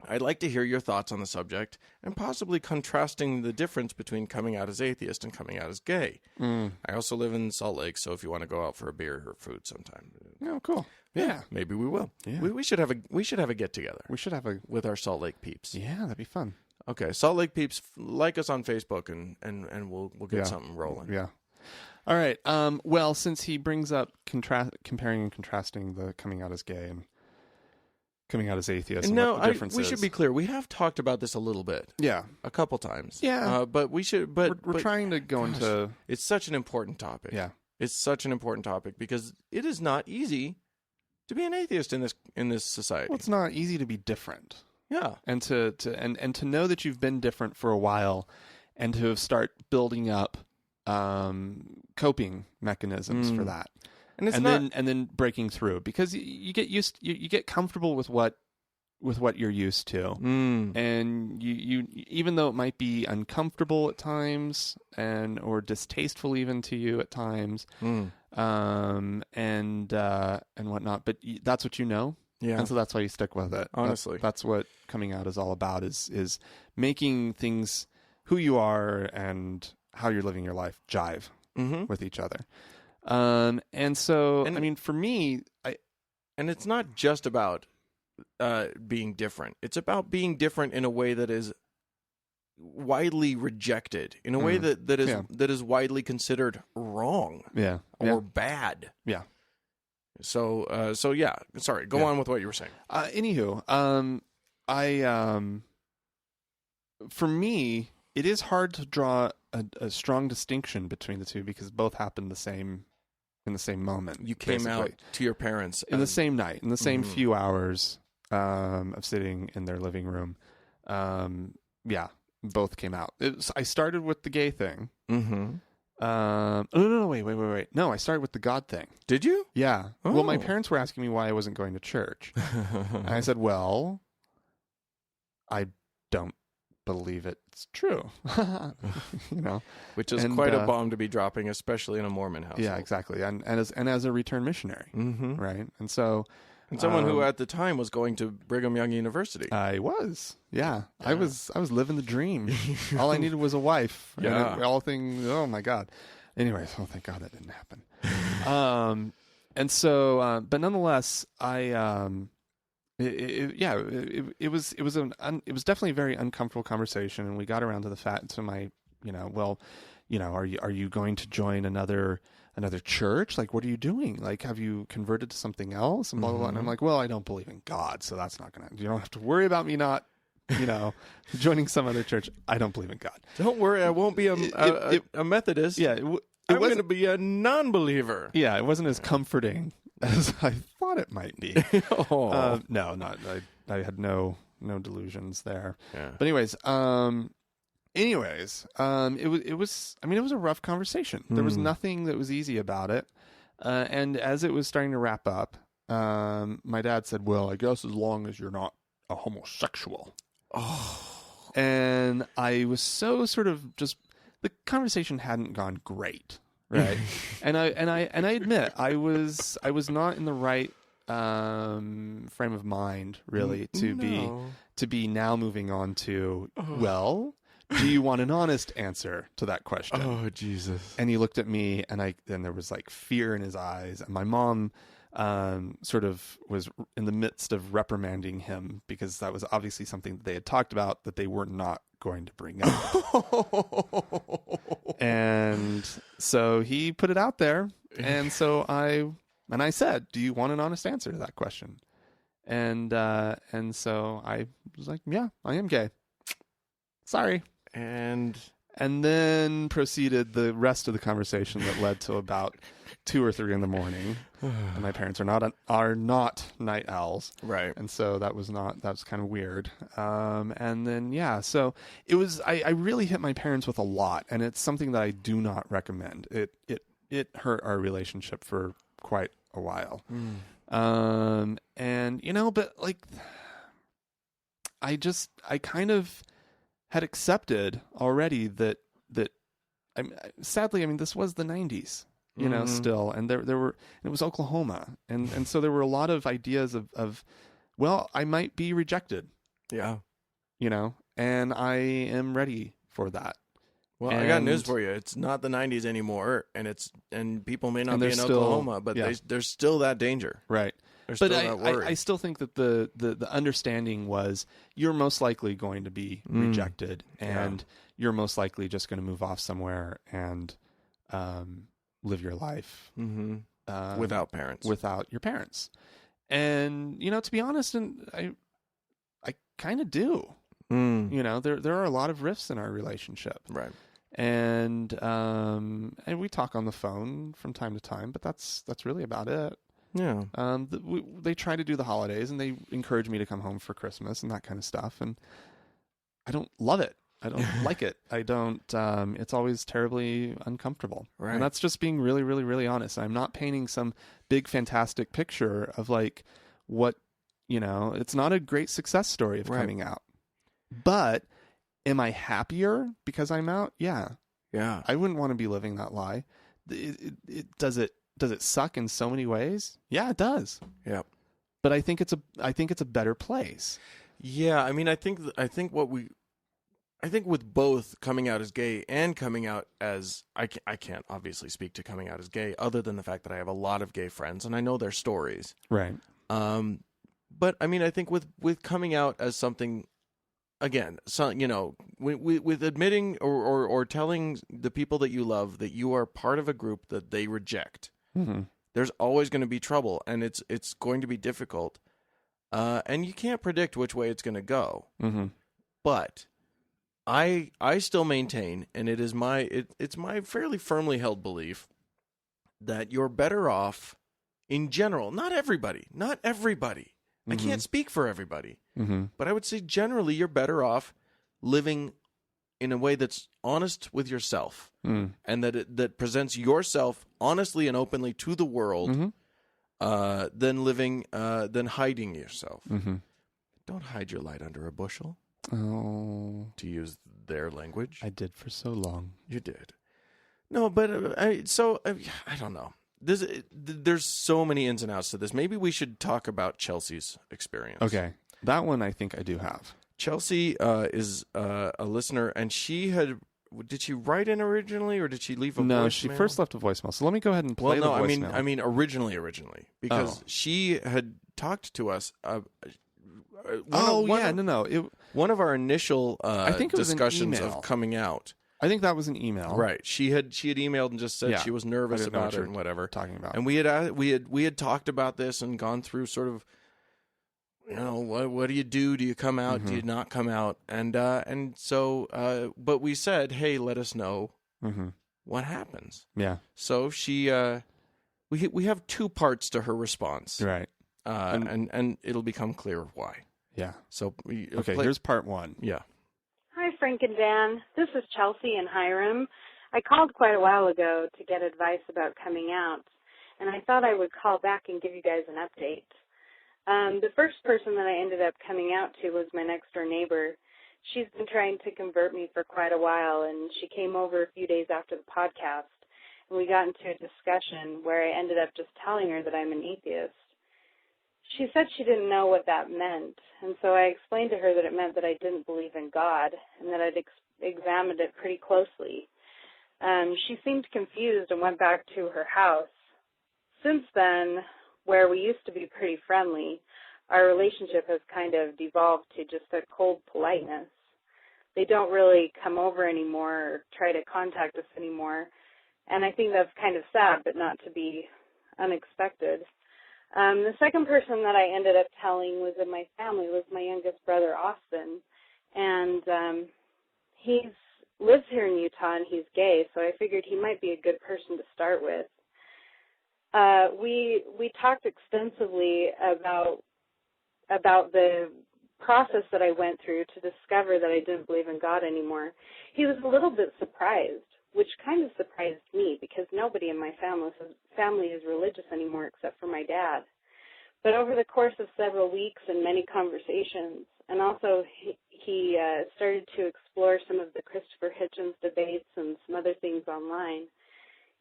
I'd like to hear your thoughts on the subject and possibly contrasting the difference between coming out as atheist and coming out as gay. I also live in Salt Lake, so if you want to go out for a beer or food sometime. Oh, cool. Yeah, maybe we will. Yeah. We should have a get together. We should have with our Salt Lake peeps. Yeah, that'd be fun. Okay, Salt Lake peeps, like us on Facebook and we'll get something rolling. Yeah. All right. Well, since he brings up comparing and contrasting the coming out as gay and coming out as atheist, and what the difference we is. should be clear. We have talked about this a little bit. Yeah. A couple times. Yeah. But we should. But we're trying to go into. It's such an important topic. Yeah. It's such an important topic because it is not easy to be an atheist in this society. Well, it's not easy to be different. Yeah. And to know that you've been different for a while, and to start building up coping mechanisms for that. And it's and then breaking through, because you get you get comfortable with what you're used to, and you even though it might be uncomfortable at times or distasteful even to you at times, and whatnot, but that's what you know. Yeah. And so that's why you stick with it. Honestly, that's what coming out is all about, is making things who you are and how you're living your life jive with each other. And so, I mean, for me, and it's not just about being different. It's about being different in a way that is widely rejected, in a way that is widely considered wrong, or bad. Yeah. So yeah. Sorry. Go on with what you were saying. Anywho, for me, it is hard to draw a strong distinction between the two, because both happened in the same moment. You came out to your parents in the same night, in the same few hours of sitting in their living room. Both came out. I started with the gay thing. No, wait. No, I started with the God thing. Did you? Yeah. Oh. Well, my parents were asking me why I wasn't going to church. And I said, well, I don't believe it's true. Which is quite a bomb to be dropping, especially in a Mormon household. Yeah, exactly. And as a return missionary, right? And so, and someone who at the time was going to Brigham Young University. I was, yeah. I was living the dream. All I needed was a wife. Yeah. Oh my God. Anyways, thank God that didn't happen. And so, but nonetheless, it was definitely a very uncomfortable conversation, and we got around to the fact to my, are you going to join another church? Like, what are you doing? Like, have you converted to something else? And blah, blah, blah. And I'm like, well, I don't believe in God, so that's not you don't have to worry about me not, joining some other church. I don't believe in God. Don't worry, I won't be a Methodist. Yeah. I'm going to be a non-believer. Yeah, it wasn't as comforting as I thought it might be. No, not. I had no delusions there. Yeah. But anyways, it was a rough conversation. There was nothing that was easy about it. And as it was starting to wrap up, my dad said, "Well, I guess as long as you're not a homosexual." Oh. And I was so sort of just, the conversation hadn't gone great, right? and I admit I was not in the right frame of mind, really, to be now moving on to, well, do you want an honest answer to that question? Oh, Jesus. And he looked at me, and there was like fear in his eyes, and my mom sort of was in the midst of reprimanding him, because that was obviously something that they had talked about that they were not going to bring up. And so he put it out there, and so I said, do you want an honest answer to that question? And so I was like, yeah, I am gay. Sorry. And then proceeded the rest of the conversation that led to about 2 or 3 in the morning. And my parents are not night owls, right? And so that was kind of weird. And then so it was. I really hit my parents with a lot, and it's something that I do not recommend. It hurt our relationship for quite a while. And but like, I kind of had accepted already that sadly, this was the 90s, still, and there were, it was Oklahoma, and so there were a lot of ideas of well, I might be rejected, and I am ready for that. Well, I got news for you. It's not the 90s anymore, and people may not be in Oklahoma, but there's still that danger, right? But I still think that the understanding was, you're most likely going to be rejected, and you're most likely just going to move off somewhere and live your life without parents, without your parents. And to be honest, and I kind of do. There are a lot of rifts in our relationship, right? And we talk on the phone from time to time, but that's really about it. Yeah. They try to do the holidays, and they encourage me to come home for Christmas and that kind of stuff. And I don't love it. like it. I don't. It's always terribly uncomfortable, Right. and that's just being really, really, really honest. I'm not painting some big fantastic picture of like what It's not a great success story of Right. coming out, but am I happier because I'm out? Yeah. Yeah. I wouldn't want to be living that lie. Does it suck in so many ways? Yeah, it does. Yeah. But I think it's a better place. Yeah. I mean, I think with both coming out as gay and coming out as I can't obviously speak to coming out as gay other than the fact that I have a lot of gay friends and I know their stories. Right. But I mean, I think with coming out as something, again, so, with admitting or telling the people that you love that you are part of a group that they reject, Mm-hmm. there's always going to be trouble, and it's going to be difficult, and you can't predict which way it's going to go. Mm-hmm. But I still maintain, and it's my fairly firmly held belief that you're better off in general. Not everybody. I can't speak for everybody, but I would say generally you're better off living in a way that's honest with yourself, and that presents yourself honestly and openly to the world, than hiding yourself. Don't hide your light under a bushel. Oh, To use their language, I did for so long. you did. No, but I don't know. There's so many ins and outs to this. Maybe we should talk about Chelsea's experience. Okay, that one I think I do have. Chelsea is a listener, and did she write in originally, or did she leave a voicemail? No, she first left a voicemail. So let me go ahead and play the voicemail. I mean originally, because she had talked to us. One of our initial I think it was discussions an email. of coming out. I think that was an email. Right. She had emailed and just said she was nervous about it and whatever. Talking about. And we had talked about this and gone through sort of, what do you do? Do you come out? Do you not come out? And so but we said, hey, let us know what happens. Yeah. So she we have two parts to her response. Right. And it'll become clear why. Yeah. So here's part one. Yeah. Hi, Frank and Dan. This is Chelsea in Hiram. I called quite a while ago to get advice about coming out, and I thought I would call back and give you guys an update. The first person that I ended up coming out to was my next-door neighbor. She's been trying to convert me for quite a while, and she came over a few days after the podcast, and we got into a discussion where I ended up just telling her that I'm an atheist. She said she didn't know what that meant, and so I explained to her that it meant that I didn't believe in God and that I'd examined it pretty closely. She seemed confused and went back to her house. Since then, where we used to be pretty friendly, our relationship has kind of devolved to just a cold politeness. They don't really come over anymore or try to contact us anymore, and I think that's kind of sad, but not to be unexpected. The second person that I ended up telling was in my family, was my youngest brother, Austin, and he lives here in Utah, and he's gay, so I figured he might be a good person to start with. We talked extensively about the process that I went through to discover that I didn't believe in God anymore. He was a little bit surprised, which kind of surprised me because nobody in my family is religious anymore except for my dad. But over the course of several weeks and many conversations, and also he started to explore some of the Christopher Hitchens debates and some other things online,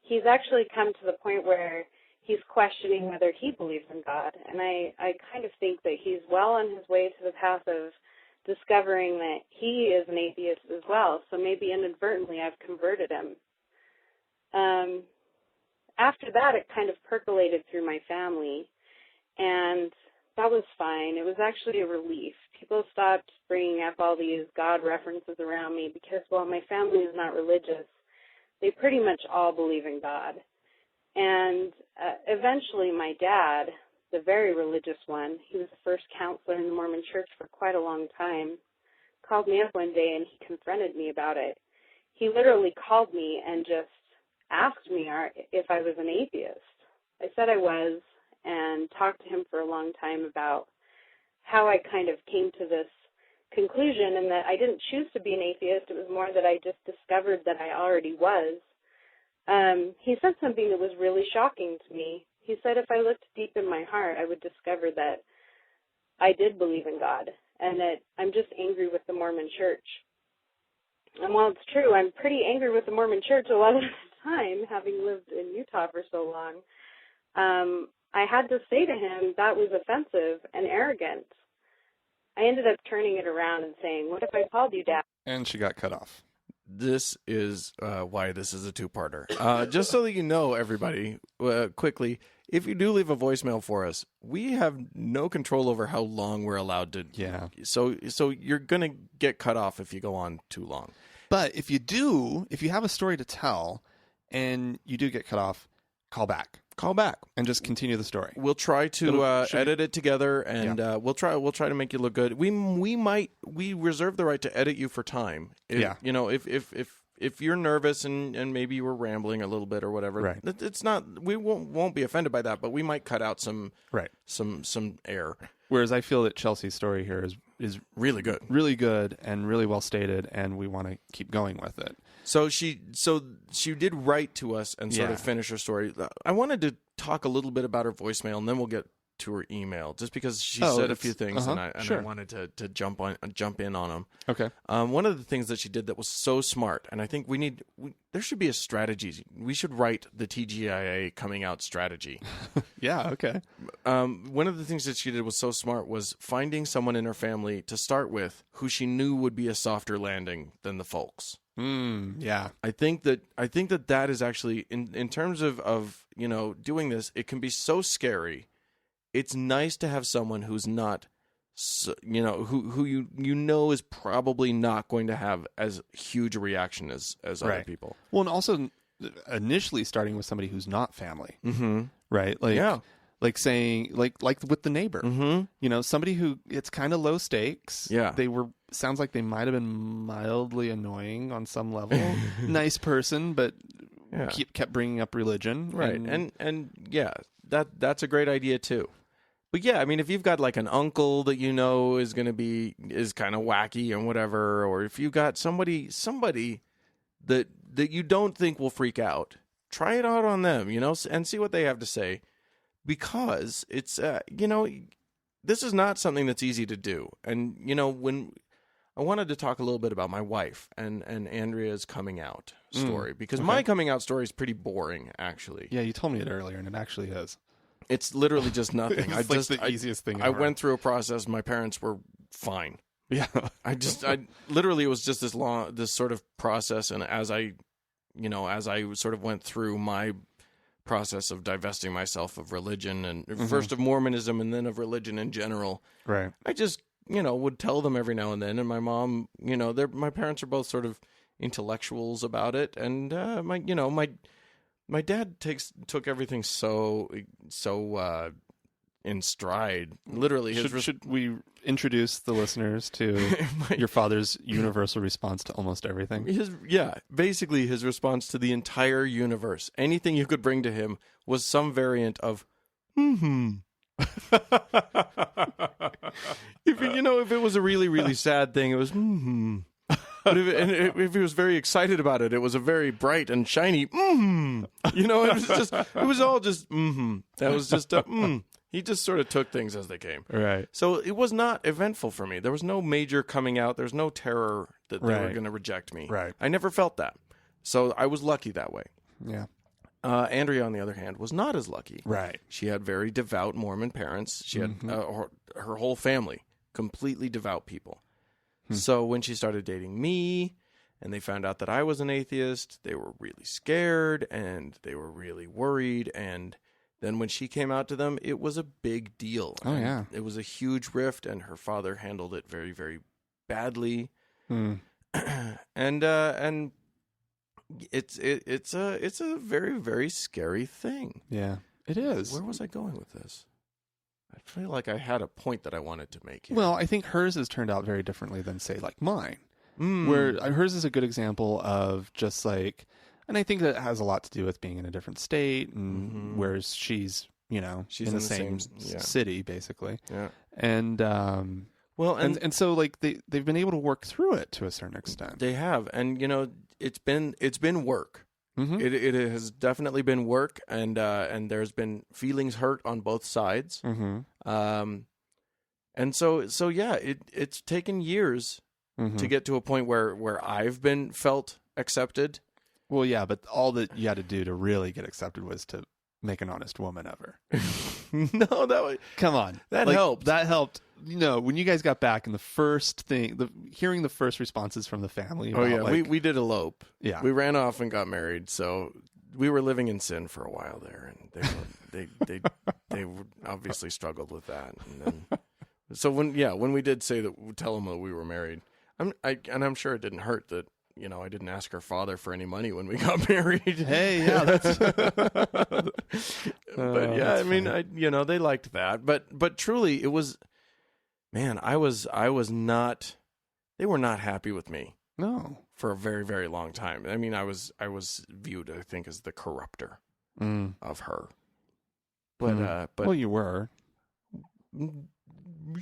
he's actually come to the point where he's questioning whether he believes in God. And I kind of think that he's well on his way to the path of discovering that he is an atheist as well. So maybe inadvertently I've converted him. After that, it kind of percolated through my family, and that was fine. It was actually a relief. People stopped bringing up all these God references around me because, while my family is not religious, they pretty much all believe in God. And eventually my dad, the very religious one, he was the first counselor in the Mormon church for quite a long time, called me up one day and he confronted me about it. He literally called me and just asked me if I was an atheist. I said I was, and talked to him for a long time about how I kind of came to this conclusion, and that I didn't choose to be an atheist. It was more that I just discovered that I already was. He said something that was really shocking to me. He said if I looked deep in my heart, I would discover that I did believe in God, and that I'm just angry with the Mormon Church. And while it's true, I'm pretty angry with the Mormon Church a lot of the time, having lived in Utah for so long, I had to say to him that was offensive and arrogant. I ended up turning it around and saying, what if I called you Dad? And she got cut off. This is why this is a two-parter. Just so that you know, everybody, quickly, if you do leave a voicemail for us, we have no control over how long we're allowed to. Yeah. So you're going to get cut off if you go on too long. But if you have a story to tell and you do get cut off, call back. Call back and just continue the story. We'll try to edit it together, and we'll try to make you look good. We reserve the right to edit you for time. If you're nervous and maybe you were rambling a little bit or whatever, right. It's not. We won't be offended by that, but we might cut out some air. Whereas I feel that Chelsea's story here is really good, and really well stated, and we want to keep going with it. So she did write to us and sort of finish her story. I wanted to talk a little bit about her voicemail, and then we'll get to her email, just because she said a few things, and I wanted to jump in on them. Okay. One of the things that she did that was so smart, and I think there should be a strategy. We should write the TGIA coming out strategy. Yeah. Okay. One of the things that she did was so smart was finding someone in her family to start with who she knew would be a softer landing than the folks. Yeah. I think that is actually in terms of doing this, it can be so scary. It's nice to have someone who's not, who you is probably not going to have as huge a reaction as other people. Well, and also initially starting with somebody who's not family, right? Like saying like with the neighbor, somebody who it's kind of low stakes. Yeah, sounds like they might have been mildly annoying on some level. Nice person, but kept bringing up religion, right? And yeah, that's a great idea too. But yeah, I mean, if you've got like an uncle that is kind of wacky and whatever, or if you've got somebody that you don't think will freak out, try it out on them, and see what they have to say, because it's this is not something that's easy to do. And when I wanted to talk a little bit about my wife and Andrea's coming out story, because my coming out story is pretty boring, actually. Yeah, you told me it earlier, and it actually is. It's literally just nothing. It's the easiest thing ever. I went through a process. My parents were fine. Yeah. I literally, it was just this sort of process. And as I sort of went through my process of divesting myself of religion and first of Mormonism and then of religion in general, right. I just, would tell them every now and then. And my mom, my parents are both sort of intellectuals about it. And, my dad took everything so in stride. Literally, should we introduce the listeners to your father's universal response to almost everything? Basically his response to the entire universe. Anything you could bring to him was some variant of If it was a really, really sad thing, it was But if he was very excited about it, it was a very bright and shiny it was all just That was just He just sort of took things as they came. Right. So it was not eventful for me. There was no major coming out. There's no terror that they were going to reject me. Right. I never felt that. So I was lucky that way. Yeah. Andrea, on the other hand, was not as lucky. Right. She had very devout Mormon parents. She had her whole family, completely devout people. So when she started dating me and they found out that I was an atheist, they were really scared and they were really worried. And then when she came out to them, it was a big deal. Oh, yeah. It was a huge rift, and her father handled it very, very badly. And it's a very, very scary thing. Yeah, it is. Where was I going with this? I feel like I had a point that I wanted to make here. Well, I think hers has turned out very differently than, say, like mine. Where hers is a good example of just like, and I think that has a lot to do with being in a different state, and whereas she's in the same city, basically. Yeah. And Well, and so like they've been able to work through it to a certain extent. They have, and it's been work. Mm-hmm. It has definitely been work, and there's been feelings hurt on both sides. Mm-hmm. And so yeah, it's taken years to get to a point where I've been felt accepted. Well, yeah, but all that you had to do to really get accepted was to make an honest woman of her. No, that was, come on, that helped. That helped. When you guys got back, and the first thing, hearing the first responses from the family. Oh yeah, we did elope. Yeah, we ran off and got married. So we were living in sin for a while there, and they obviously struggled with that. And then, so when we did tell them that we were married, I'm sure it didn't hurt that. I didn't ask her father for any money when we got married. Hey, yeah, that's. But yeah, I mean, they liked that. But truly, it was, man, I was not. They were not happy with me. No, for a very, very long time. I mean, I was viewed, I think, as the corrupter of her. But well, you were.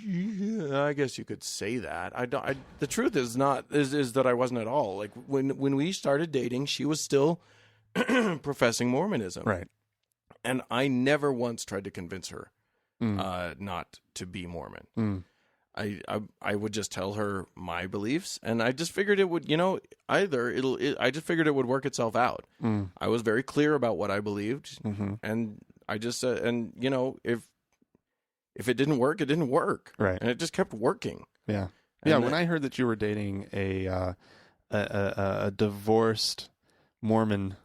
Yeah, I guess you could say that. The truth is that I wasn't at all. Like when we started dating, she was still professing Mormonism, right? And I never once tried to convince her not to be Mormon. I would just tell her my beliefs, and I just figured it would, I just figured it would work itself out. I was very clear about what I believed, and I just if it didn't work, it didn't work. Right. And it just kept working. Yeah. And yeah. When I heard that you were dating a divorced Mormon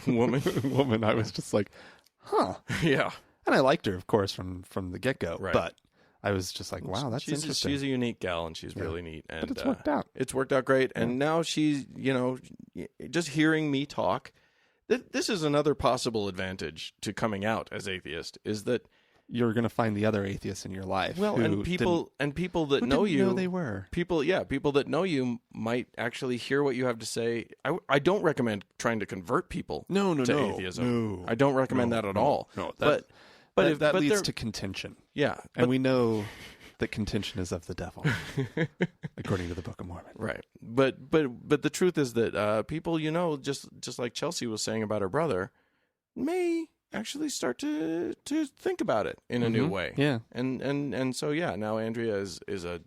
woman, I was just like, huh. Yeah. And I liked her, of course, from the get-go. Right. But I was just like, wow, that's interesting. She's a unique gal, and she's really neat. And but it's worked out. It's worked out great. And now she's, just hearing me talk, this is another possible advantage to coming out as atheist, is that you're going to find the other atheists in your life. Well, and people that know you, know they were people that know you might actually hear what you have to say. I don't recommend trying to convert people to atheism. No, I don't recommend that at all. No, but that leads to contention. Yeah, and we know that contention is of the devil, according to the Book of Mormon. Right. But the truth is that people, just like Chelsea was saying about her brother, may actually start to think about it in a new way. Yeah. And so now Andrea is a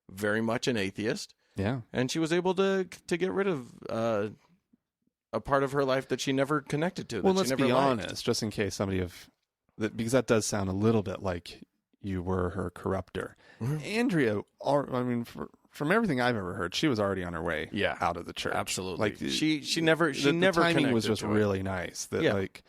very much an atheist. Yeah. And she was able to get rid of a part of her life that she never connected to. Well, let's be honest, just in case somebody because that does sound a little bit like you were her corrupter. Andrea, from everything I've ever heard, she was already on her way out of the church. Absolutely. Like she never the timing was just really nice. That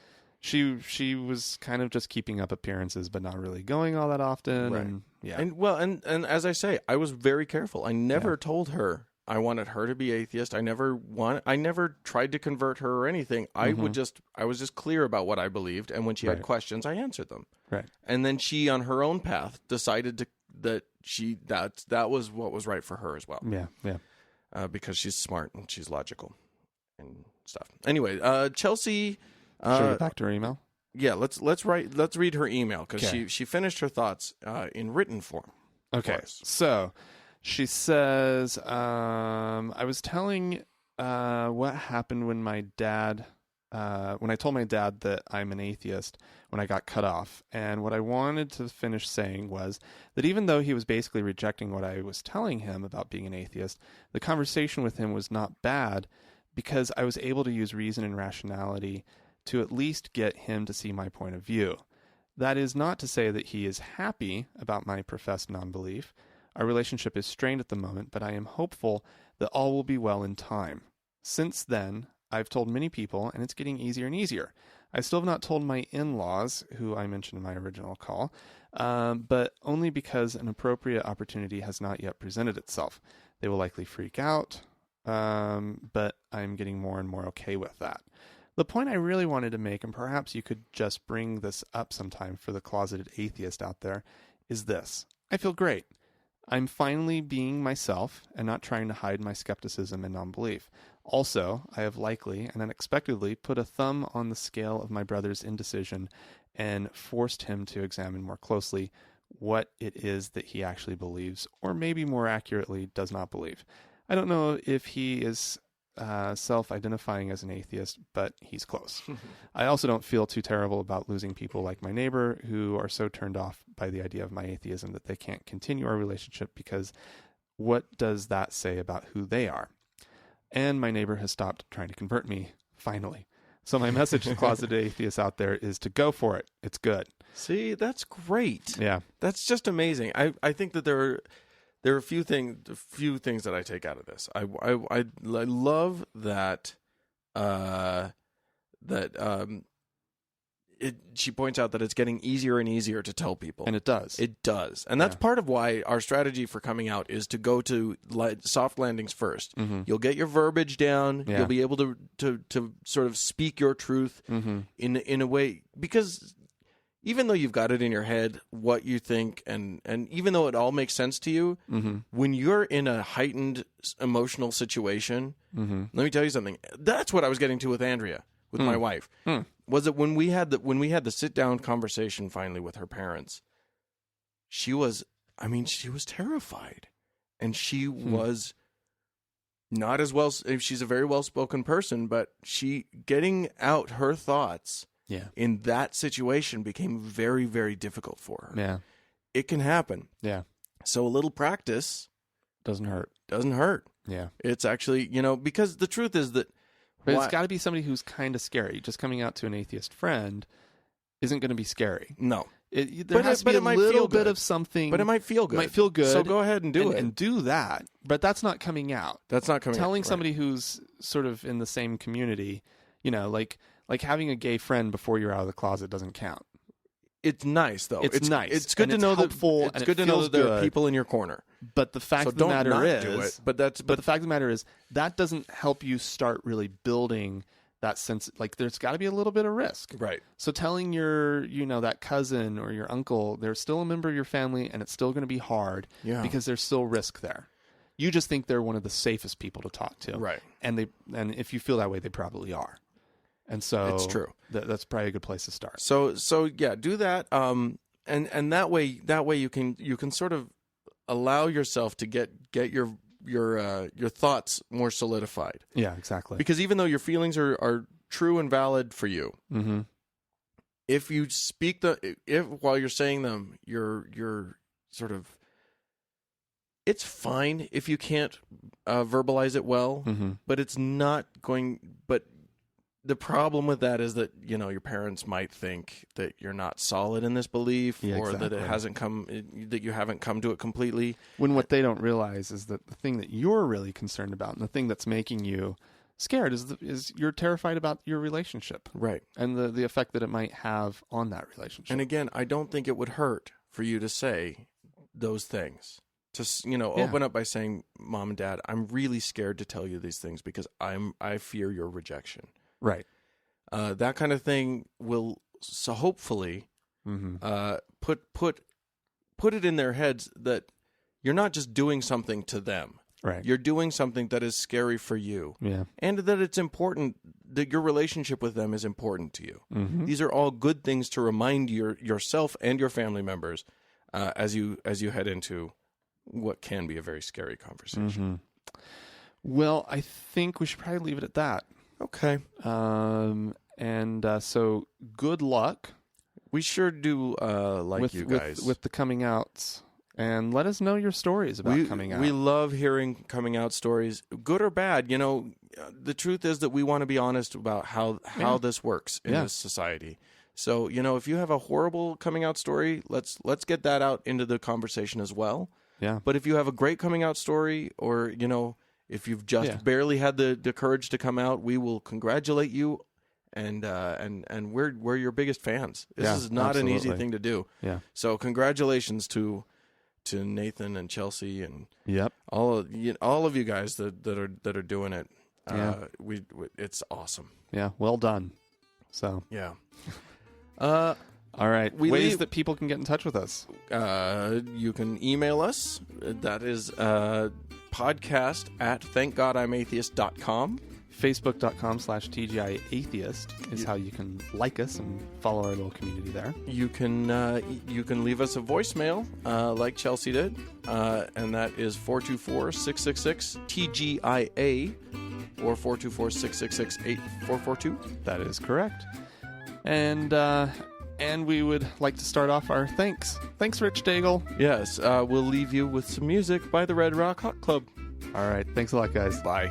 she was kind of just keeping up appearances, but not really going all that often. Right. And as I say, I was very careful. I never told her I wanted her to be atheist. I never tried to convert her or anything. I was just clear about what I believed, and when she had questions, I answered them. Right. And then she, on her own path, decided that was what was right for her as well. Yeah. Yeah. Because she's smart and she's logical and stuff. Anyway, Chelsea. Should we get back to her email? Yeah, let's read her email, because she finished her thoughts in written form. Okay, so she says, I was telling what happened when my dad, when I told my dad that I'm an atheist when I got cut off. And what I wanted to finish saying was that even though he was basically rejecting what I was telling him about being an atheist, the conversation with him was not bad, because I was able to use reason and rationality to at least get him to see my point of view. That is not to say that he is happy about my professed non-belief. Our relationship is strained at the moment, but I am hopeful that all will be well in time. Since then, I've told many people, and it's getting easier and easier. I still have not told my in-laws, who I mentioned in my original call, but only because an appropriate opportunity has not yet presented itself. They will likely freak out, but I'm getting more and more okay with that. The point I really wanted to make, and perhaps you could just bring this up sometime for the closeted atheist out there, is this. I feel great. I'm finally being myself and not trying to hide my skepticism and non-belief. Also, I have likely and unexpectedly put a thumb on the scale of my brother's indecision and forced him to examine more closely what it is that he actually believes, or maybe more accurately, does not believe. I don't know if he is self-identifying as an atheist, but he's close. I also don't feel too terrible about losing people like my neighbor who are so turned off by the idea of my atheism that they can't continue our relationship, because what does that say about who they are? And my neighbor has stopped trying to convert me, finally. So my message to closeted atheists out there is to go for it. It's good. See, that's great. Yeah. That's just amazing. I think that there are a few things that I take out of this. I love that she points out that it's getting easier and easier to tell people. And it does. It does. And that's part of why our strategy for coming out is to go to soft landings first. Mm-hmm. You'll get your verbiage down. Yeah. You'll be able to sort of speak your truth in a way, because even though you've got it in your head what you think, and even though it all makes sense to you, when you're in a heightened emotional situation, let me tell you something. That's what I was getting to with Andrea, with my wife. Was it when we had the sit down conversation finally with her parents? She was terrified, and she was not as well. She's a very well spoken person, but she getting out her thoughts. Yeah. In that situation became very, very difficult for her. Yeah. It can happen. Yeah. So a little practice doesn't hurt. Yeah. It's actually, because the truth is that... But it's got to be somebody who's kind of scary. Just coming out to an atheist friend isn't going to be scary. No. There has to be a little bit of something. But it might feel good. It might feel good. So go ahead and do it. And do that. But that's not coming out. That's not coming out. Telling somebody who's sort of in the same community, like having a gay friend before you're out of the closet doesn't count. It's nice, though. It's nice. It's good to know that it's good to know that there are people in your corner. But the fact of the matter is, but the fact of the matter is that doesn't help you start really building that sense. Like, there's got to be a little bit of risk, right? So telling your, that cousin or your uncle, they're still a member of your family, and it's still going to be hard, because there's still risk there. You just think they're one of the safest people to talk to, right? And if you feel that way, they probably are. And so it's true. That's probably a good place to start. So yeah, do that. And that way you can sort of allow yourself to get your thoughts more solidified. Yeah, exactly. Because even though your feelings are true and valid for you, if you speak while you're saying them, you're sort of, it's fine if you can't verbalize it well, but it's not going. But the problem with that is that, your parents might think that you're not solid in this belief, or that it hasn't that you haven't come to it completely. When what they don't realize is that the thing that you're really concerned about, and the thing that's making you scared, is you're terrified about your relationship, right? And the effect that it might have on that relationship. And again, I don't think it would hurt for you to say those things. To open up by saying, "Mom and Dad, I'm really scared to tell you these things because I fear your rejection." Right. That kind of thing will hopefully put it in their heads that you're not just doing something to them. Right. You're doing something that is scary for you. Yeah. And that it's important, that your relationship with them is important to you. These are all good things to remind yourself and your family members as you head into what can be a very scary conversation. Well, I think we should probably leave it at that. Okay. So good luck. We sure do like you guys. With the coming outs. And let us know your stories about coming out. We love hearing coming out stories, good or bad. The truth is that we want to be honest about how this works in this society. So, if you have a horrible coming out story, let's get that out into the conversation as well. Yeah. But if you have a great coming out story, or, if you've just barely had the courage to come out, we will congratulate you, and we're your biggest fans. This is not an easy thing to do. Yeah. So congratulations to Nathan and Chelsea and all of you guys that are doing it. It's awesome. Yeah. Well done. So yeah. All right. Ways that people can get in touch with us. You can email us. That is podcast@thankgodimatheist.com. Facebook.com/TGIAtheist is how you can like us and follow our little community there. You can leave us a voicemail like Chelsea did, and that is 424-666-TGIA or 424-666-8442. That is correct. And we would like to start off our thanks. Thanks, Rich Daigle. Yes, we'll leave you with some music by the Red Rock Hot Club. All right. Thanks a lot, guys. Bye.